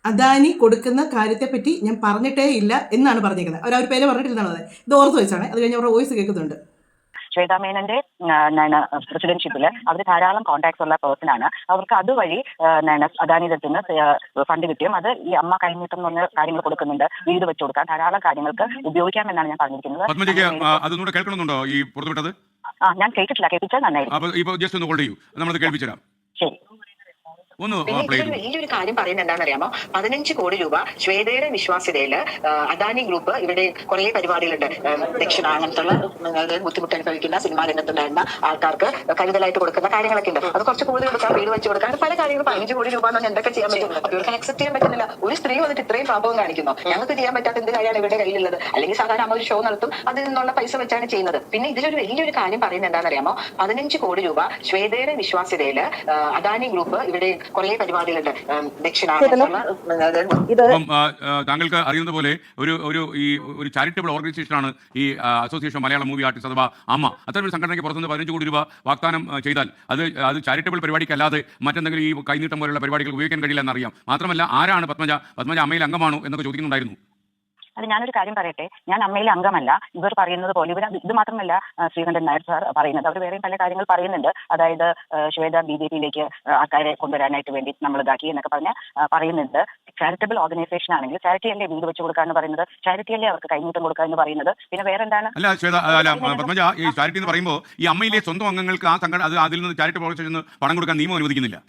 അദാനി കൊടുക്കുന്ന കാര്യത്തെപ്പറ്റി ഞാൻ പറഞ്ഞിട്ടേ ഇല്ല എന്നാണ് പറഞ്ഞിരിക്കുന്നത്. അവർ ആ ഒരു പേര് പറഞ്ഞിട്ടില്ലെന്നാണ്. ഇത് ഓർത്ത് വെച്ചാണ്. അത് കഴിഞ്ഞ് അവരുടെ വോയിസ് കേൾക്കുന്നുണ്ട്. ശ്വേതാ മേനന്റെ പ്രസിഡന്റ്ഷിപ്പിൽ അവർ ധാരാളം കോൺടാക്ട്സ് ഉള്ള പേഴ്സൺ ആണ്. അവർക്ക് അതുവഴി അദാനിയുടെ അടുത്ത് നിന്ന് ഫണ്ട് കിട്ടിയും അത് ഈ അമ്മ കൈനീട്ടം എന്ന് പറഞ്ഞ കാര്യങ്ങൾ കൊടുക്കുന്നുണ്ട്, വീട് വെച്ചു കൊടുക്കാൻ, ധാരാളം കാര്യങ്ങൾക്ക് ഉപയോഗിക്കാമെന്നാണ് ഞാൻ പറഞ്ഞിരിക്കുന്നത്. ഞാൻ കേട്ടിട്ടില്ല, കേൾപ്പിച്ചാൽ നന്നായിരിക്കും. ശരി. വലിയൊരു കാര്യം പറയുന്നത് എന്താണെന്നറിയാമോ? 15 കോടി രൂപ ശ്വേതയുടെ വിശ്വാസ്യതയിൽ അദാനി ഗ്രൂപ്പ് ഇവിടെ കുറെ പരിപാടികളുണ്ട്. ദക്ഷിണ അങ്ങനത്തുള്ള ബുദ്ധിമുട്ട് അനുഭവിക്കുന്ന സിനിമാ രംഗത്തുണ്ടായിരുന്ന ആൾക്കാർക്ക് കരുതലായിട്ട് കൊടുക്കുന്ന കാര്യങ്ങളൊക്കെ ഉണ്ട്. അത് കുറച്ച് കൂടുതൽ കൊടുക്കാം, വീട് വെച്ച് കൊടുക്കാം, പല കാര്യങ്ങൾ. 15 കോടി രൂപ എന്ന് എന്തൊക്കെ ചെയ്യാൻ പറ്റും? അപ്പോൾ ഇവർക്ക് ആക്സെപ്റ്റ് ചെയ്യാൻ പറ്റുന്നില്ല. ഒരു സ്ത്രീ വന്നിട്ട് ഇത്രയും പാപവും കാണിക്കുന്നു, ഞങ്ങൾക്ക് ചെയ്യാൻ പറ്റാത്ത എന്ത് കാര്യമാണ് ഇവരുടെ കയ്യിലുള്ളത്? അല്ലെങ്കിൽ സാധാരണ അമ്മ ഒരു ഷോ നടത്തും, അതിൽ നിന്നുള്ള പൈസ വെച്ചാണ് ചെയ്യുന്നത്. പിന്നെ ഇതിലൊരു വലിയൊരു കാര്യം പറയുന്നത് എന്താണെന്നറിയാമോ? 15 കോടി രൂപ ശ്വേതയുടെ വിശ്വാസ്യതയിൽ അദാനി ഗ്രൂപ്പ് ഇവിടെ കുറെ പരിപാടികളുണ്ട്. ദക്ഷിണ താങ്കൾക്ക് അറിയുന്ന പോലെ ഒരു ചാരിറ്റബിൾ ഓർഗനൈസേഷനാണ് ഈ അസോസിയേഷൻ മലയാളം മൂവി ആർട്ടിസ്റ്റ് അഥവാ അമ്മ. അത്തരം ഒരു സംഘടനയ്ക്ക് പുറത്തുനിന്ന് 15 കോടി രൂപ വാഗ്ദാനം ചെയ്താൽ അത് ചാരിറ്റബിൾ പരിപാടിക്കല്ലാതെ മറ്റെന്തെങ്കിലും ഈ കൈനീട്ടം പോലുള്ള പരിപാടികൾ ഉപയോഗിക്കാൻ കഴിയില്ല എന്നറിയാം. മാത്രമല്ല, ആരാണ് പത്മജ അമ്മയിൽ അംഗമാണോ എന്നൊക്കെ ചോദിക്കുന്നുണ്ടായിരുന്നു. അത് ഞാനൊരു കാര്യം പറയട്ടെ, ഞാൻ അമ്മയിലെ അംഗമല്ല. ഇവർ പറയുന്നത് പോലെ ഇത് മാത്രമല്ല ശ്രീകണ്ഠൻ നായർ സാർ പറയുന്നത്, അവർ വേറെയും പല കാര്യങ്ങൾ പറയുന്നുണ്ട്. അതായത് ശ്വേത BJP-യിലേക്ക് ആൾക്കാരെ കൊണ്ടുവരാനായിട്ട് വേണ്ടി നമ്മൾ ഇതാക്കി എന്നൊക്കെ പറയുന്നുണ്ട്. ചാരിറ്റബിൾ ഓർഗനൈസേഷൻ ആണെങ്കിൽ ചാരിറ്റി അല്ലേ വീട് വെച്ച് കൊടുക്കുക എന്ന് പറയുന്നത്, ചാരിറ്റി അല്ലേ അവർക്ക് കൈനീട്ടം കൊടുക്കുക എന്ന് പറയുന്നത്. പിന്നെ വേറെ എന്താണ്? അല്ല ശ്വേത, പത്മജ, ഈ ചാരിറ്റി എന്ന് പറയുമ്പോൾ ഈ അമ്മയിലെ സ്വന്തം അംഗങ്ങൾക്ക് ആ സംഘടന അതിൽ നിന്ന് ചാരിറ്റബിൾ ഓർഗനൈസേഷന് പണം കൊടുക്കാൻ നിയമം അനുവദിക്കുന്നില്ല.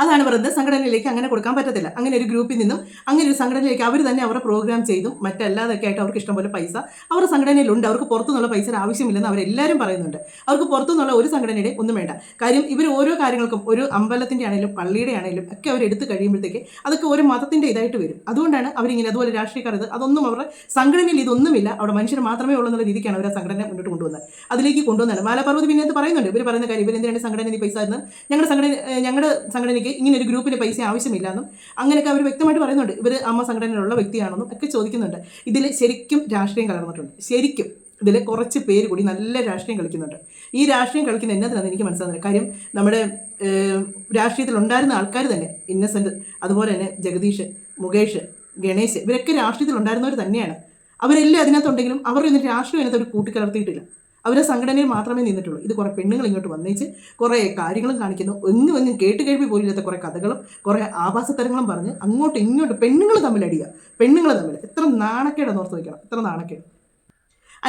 അതാണ് പറയുന്നത്, സംഘടനയിലേക്ക് അങ്ങനെ കൊടുക്കാൻ പറ്റത്തില്ല. അങ്ങനെ ഒരു ഗ്രൂപ്പിൽ നിന്നും അങ്ങനെ ഒരു സംഘടനയിലേക്ക് അവർ തന്നെ അവരുടെ പ്രോഗ്രാം ചെയ്തും മറ്റല്ലാതൊക്കെ ആയിട്ട് അവർക്ക് ഇഷ്ടംപോലെ പൈസ അവരുടെ സംഘടനയിലുണ്ട്. അവർക്ക് പുറത്തുനിന്നുള്ള പൈസ ആവശ്യമില്ലെന്ന് അവരെല്ലാവരും പറയുന്നുണ്ട്. അവർക്ക് പുറത്തുനിന്നുള്ള ഒരു സംഘടനയുടെ ഒന്നും വേണ്ട. കാര്യം ഇവർ ഓരോ കാര്യങ്ങൾക്കും, ഒരു അമ്പലത്തിൻ്റെ ആണെങ്കിലും പള്ളിയുടെ ആണെങ്കിലും ഒക്കെ അവർ എടുത്ത് കഴിയുമ്പോഴത്തേക്ക് അതൊക്കെ ഓരോ മതത്തിൻ്റെ ഇതായിട്ട് വരും. അതുകൊണ്ടാണ് അവരിങ്ങനെ അതുപോലെ രാഷ്ട്രീയക്കാർ അതൊന്നും അവരുടെ സംഘടനയിൽ ഇതൊന്നുമില്ല, അവിടെ മനുഷ്യർ മാത്രമേ ഉള്ളൂ എന്നുള്ള രീതിക്കാണ് അവർ ആ സംഘടന മുന്നോട്ട് കൊണ്ടുവന്നത്. അതിലേക്ക് കൊണ്ടുവന്നാണ് മാലാപാർവതി പിന്നെ അത് പറയുന്നുണ്ട്. ഇവർ പറയുന്ന കാര്യം, ഇവരെന്തിനാണ് സംഘടന പൈസ എന്ന്, ഞങ്ങളുടെ സംഘടനയ്ക്ക് ഇങ്ങനെ ഒരു ഗ്രൂപ്പിന് പൈസ ആവശ്യമില്ലെന്നും അങ്ങനെയൊക്കെ അവർ വ്യക്തമായിട്ട് പറയുന്നുണ്ട്. ഇവർ അമ്മ സംഘടനയിലുള്ള വ്യക്തിയാണെന്നും ഒക്കെ ചോദിക്കുന്നുണ്ട്. ഇതിൽ ശരിക്കും രാഷ്ട്രീയം കലർന്നിട്ടുണ്ട്. ശരിക്കും ഇതിൽ കുറച്ച് പേര് കൂടി നല്ല രാഷ്ട്രീയം കളിക്കുന്നുണ്ട്. ഈ രാഷ്ട്രീയം കളിക്കുന്ന എന്നതിനാണ് എനിക്ക് മനസ്സിലാകുന്നത്. കാര്യം നമ്മുടെ രാഷ്ട്രീയത്തിൽ ഉണ്ടായിരുന്ന ആൾക്കാർ തന്നെ, ഇന്നസെൻ്റ്, അതുപോലെ തന്നെ ജഗദീഷ്, മുകേഷ്, ഗണേശ്, ഇവരൊക്കെ രാഷ്ട്രീയത്തിൽ ഉണ്ടായിരുന്നവർ തന്നെയാണ്. അവരെല്ലാം അതിനകത്തുണ്ടെങ്കിലും അവർ എന്നിട്ട് രാഷ്ട്രീയം അതിനകത്ത് ഒരു കൂട്ടിക്കലർത്തിയിട്ടില്ല. അവരെ സംഘടനയിൽ മാത്രമേ നിന്നിട്ടുള്ളൂ. ഇത് കുറേ പെണ്ണുങ്ങൾ ഇങ്ങോട്ട് വന്നേച്ച് കുറേ കാര്യങ്ങളും കാണിക്കുന്നു. ഒന്നും കേട്ട് കേൾവി പോലില്ലാത്ത കുറേ കഥകളും കുറേ ആഭാസത്തരങ്ങളും പറഞ്ഞ് അങ്ങോട്ടും ഇങ്ങോട്ടും പെണ്ണുങ്ങൾ തമ്മിൽ അടിയുക. പെണ്ണുങ്ങൾ തമ്മിൽ എത്ര നാണക്കേടാന്ന് ഓർത്ത് വയ്ക്കണം, എത്ര നാണക്കേട്.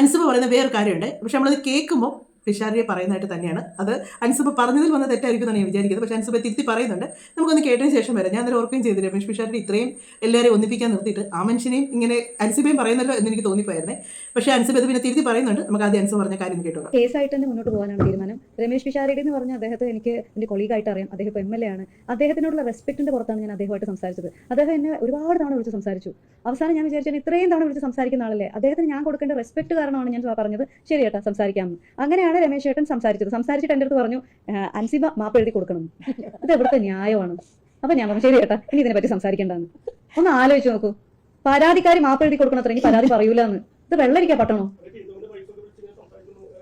അൻസിബ പറയുന്ന വേറൊരു കാര്യമുണ്ട്. പക്ഷെ നമ്മളത് കേൾക്കുമ്പോൾ പിഷാരിയെ പറയുന്നതായിട്ട് തന്നെയാണ്. അത് അൻസിബ പറഞ്ഞതിൽ വന്ന തെറ്റായിരിക്കും എന്നാണ് ഞാൻ വിചാരിക്കുന്നത്. പക്ഷേ അൻസിബ തിരുത്തി പറയുന്നുണ്ട്. നമുക്കൊന്ന് കേട്ടതിന് ശേഷം വരാം. ഞാൻ അന്നേരം ഓർക്കുകയും ചെയ്തു, രമേഷ് പിഷാരി ഇത്രയും എല്ലാവരെയും ഒന്നിപ്പിക്കാൻ നിർത്തിയിട്ട് ആ മനുഷ്യനെയും ഇങ്ങനെ അൻസിബയും പറയുന്നല്ലോ എന്ന് എനിക്ക് തോന്നിപ്പോയിരുന്നേ. പക്ഷേ അൻസിബ ഇത് പിന്നെ തിരുത്തി പറയുന്നുണ്ട്. നമുക്ക് ആദ്യം അൻസിബ പറഞ്ഞ കാര്യം കേട്ടോ. കേസായിട്ട് തന്നെ മുന്നോട്ട് പോകാനാണ് തീരുമാനം. രമേഷ് പിഷാരടി എന്ന് പറഞ്ഞ അദ്ദേഹത്തെ എനിക്ക് എൻ്റെ കൊളീഗായിട്ട് അറിയാം. അദ്ദേഹം ഇപ്പോൾ MLA ആണ്. അദ്ദേഹത്തിനോടുള്ള റെസ്പെക്റ്റിന്റെ പുറത്താണ് ഞാൻ അദ്ദേഹമായിട്ട് സംസാരിച്ചത്. അദ്ദേഹം എന്നെ ഒരുപാട് തവണ വിളിച്ച് സംസാരിച്ചു. അവസാനം ഞാൻ വിചാരിച്ചാൽ ഇത്രയും തവണ വിളിച്ച് സംസാരിക്കുന്ന ആളല്ലേ, അദ്ദേഹത്തിന് ഞാൻ കൊടുക്കേണ്ട റെസ്പെക്ട് കാരണമാണ് ഞാൻ പറഞ്ഞത് ശരി ചേട്ടാ സംസാരിക്കാമെന്ന്. അങ്ങനെയാണ് രമേശ് ചേട്ടൻ സംസാരിച്ചിട്ട് എൻ്റെ അടുത്ത് പറഞ്ഞു അൻസിബ മാപ്പ് എഴുതി കൊടുക്കണം. ഇത് എവിടുത്തെ ന്യായമാണ്? അപ്പൊ ഞാൻ പറഞ്ഞു ശരി ചേട്ടാ ഇനി ഇതിനെ പറ്റി സംസാരിക്കേണ്ടെന്ന്. ഒന്ന് ആലോചിച്ച് നോക്കൂ, പരാതിക്കാരി മാപ്പ് എഴുതി കൊടുക്കണത്ര എനിക്ക് പരാതി പറയൂല എന്ന്. ഇത് വെള്ളരിക്കാ പട്ടണോ?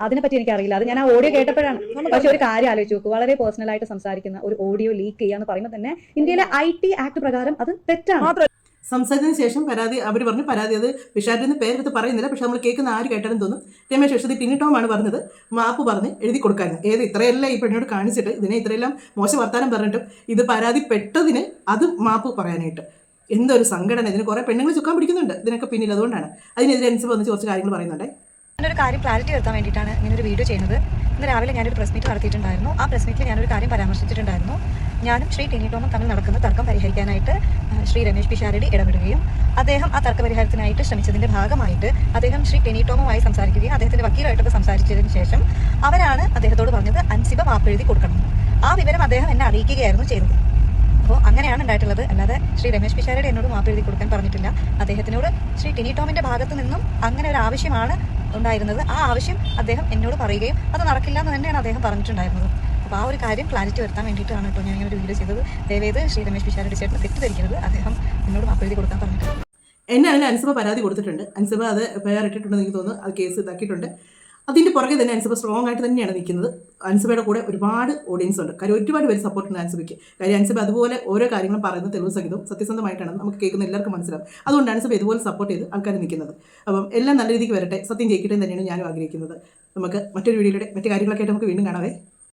അതിനെപ്പറ്റി എനിക്കറിയില്ല. അത് ഞാൻ ആ ഓഡിയോ കേട്ടപ്പോഴാണ്. പക്ഷെ ഒരു കാര്യം ആലോചിച്ച് നോക്കൂ, വളരെ പേഴ്സണൽ ആയിട്ട് സംസാരിക്കുന്ന ഒരു ഓഡിയോ ലീക്ക് ചെയ്യാന്ന് പറയുമ്പോൾ തന്നെ ഇന്ത്യയിലെ IT ആക്ട് പ്രകാരം അത് തെറ്റാണ്. സംസാരിച്ചതിന് ശേഷം പരാതി അവർ പറഞ്ഞു, പരാതി അത് പിഷാരിൽ നിന്ന് പേരെടുത്ത് പറയുന്നില്ല. പക്ഷെ നമ്മൾ കേൾക്കുന്ന ആര് കേട്ടാലും തോന്നും രമേശ് പക്ഷേ ടിനി ടോമാണ് പറഞ്ഞത് മാപ്പ് പറഞ്ഞ് എഴുതി കൊടുക്കായിരുന്നു. ഇത്രയെല്ലാം ഈ പെണ്ണോട് കാണിച്ചിട്ട് ഇതിനെ ഇത്രയെല്ലാം മോശം വർത്താനം പറഞ്ഞിട്ടും ഇത് പരാതിപ്പെട്ടതിന് അത് മാപ്പ് പറയാനായിട്ട് എന്തൊരു സംഘടന. ഇതിന് കുറേ പെണ്ണുങ്ങൾ ചുക്കാൻ പിടിക്കുന്നുണ്ട് ഇതിനൊക്കെ പിന്നിൽ. അതുകൊണ്ടാണ് അതിനെതിരെ അനുസരിച്ച് വന്നിച്ച് കുറച്ച് കാര്യങ്ങൾ പറയുന്നുണ്ട്. ഞാനൊരു കാര്യം ക്ലാരിറ്റി വരുത്താൻ വേണ്ടിയിട്ടാണ് ഇങ്ങനൊരു വീഡിയോ ചെയ്യുന്നത്. ഇന്ന് രാവിലെ ഞാനൊരു പ്രസ് മീറ്റ് നടത്തിയിട്ടുണ്ടായിരുന്നു. ആ പ്രസ് മീറ്റിൽ ഞാനൊരു കാര്യം പരാമർശിച്ചിട്ടുണ്ടായിരുന്നു. ഞാനും ശ്രീ ടിനി ടോമും തമ്മിൽ നടക്കുന്ന തർക്കം പരിഹരിക്കാനായിട്ട് ശ്രീ രമേഷ് പിഷാരടി ഇടപെടുകയും അദ്ദേഹം ആ തർക്ക പരിഹാരത്തിനായിട്ട് ശ്രമിച്ചതിന്റെ ഭാഗമായിട്ട് അദ്ദേഹം ശ്രീ ടിനി ടോമുമായി സംസാരിക്കുകയും അദ്ദേഹത്തിന്റെ വക്കീലായിട്ടൊക്കെ സംസാരിച്ചതിന് ശേഷം അവരാണ് അദ്ദേഹത്തോട് പറഞ്ഞത് അൻസിബ മാപ്പ് എഴുതി കൊടുക്കണം. ആ വിവരം അദ്ദേഹം എന്നെ അറിയിക്കുകയായിരുന്നു ചെയ്തത്. അപ്പോൾ അങ്ങനെയാണ് ഉണ്ടായിട്ടുള്ളത്. അല്ലാതെ ശ്രീ രമേഷ് പിഷാരടി എന്നോട് മാപ്പ് എഴുതി കൊടുക്കാൻ പറഞ്ഞിട്ടില്ല. അദ്ദേഹത്തിനോട് ശ്രീ ടിനി ടോമിന്റെ ഭാഗത്തു നിന്നും അങ്ങനെ ഒരു ആവശ്യമാണ് ഉണ്ടായിരുന്നത്. ആ ആവശ്യം അദ്ദേഹം എന്നോട് പറയുകയും അത് നടക്കില്ല എന്ന് തന്നെയാണ് അദ്ദേഹം പറഞ്ഞിട്ടുണ്ടായിരുന്നത്. അപ്പോൾ ആ ഒരു കാര്യം ക്ലാരിറ്റി വരുത്താൻ വേണ്ടിയിട്ടാണ് കേട്ടോ ഞാൻ ഒരു വീഡിയോ ചെയ്തത്. ദയവേത് ശ്രീ രമേഷ് പിഷാരടി ചേട്ടന് തെറ്റിദ്ധരിക്കരുത്. അദ്ദേഹം എന്നോട് മാപ്പ് എഴുതി കൊടുക്കാൻ പറഞ്ഞിട്ടുണ്ട്. എന്നെ അതിന് അൻസിബ പരാതി കൊടുത്തിട്ടുണ്ട്. അൻസിബ അത് FIR ഇട്ടിട്ടുണ്ടെന്ന് എനിക്ക് തോന്നുന്നു. അത് കേസ് ഇതാക്കിയിട്ടുണ്ട്. അതിൻ്റെ പുറകെ തന്നെ അൻസിബ സ്ട്രോങ് ആയിട്ട് തന്നെയാണ് നിൽക്കുന്നത്. അൻസിബയുടെ കൂടെ ഒരുപാട് ഓഡിയൻസ് ഉണ്ട്. കാര്യം ഒരുപാട് പേര് സപ്പോർട്ടുണ്ട് അൻസിബയ്ക്ക്. കാര്യം അൻസിബ അതുപോലെ ഓരോ കാര്യങ്ങളും പറയുന്ന തെളിവ് സഹിതവും സത്യസന്ധമായിട്ടാണ് നമുക്ക് കേൾക്കുന്ന എല്ലാവർക്കും മനസ്സിലാവും. അതുകൊണ്ട് അൻസിബ ഇതുപോലെ സപ്പോർട്ട് ചെയ്ത് ആൾക്കാർ നിൽക്കുന്നത്. അപ്പം എല്ലാം നല്ല രീതിക്ക് വരട്ടെ, സത്യം ജയിക്കട്ടെ തന്നെയാണ് ഞാനും ആഗ്രഹിക്കുന്നത്. നമുക്ക് മറ്റൊരു വീഡിയോയുടെ മറ്റു കാര്യങ്ങളൊക്കെ ആയിട്ട് നമുക്ക് വീണ്ടും കാണാവേ.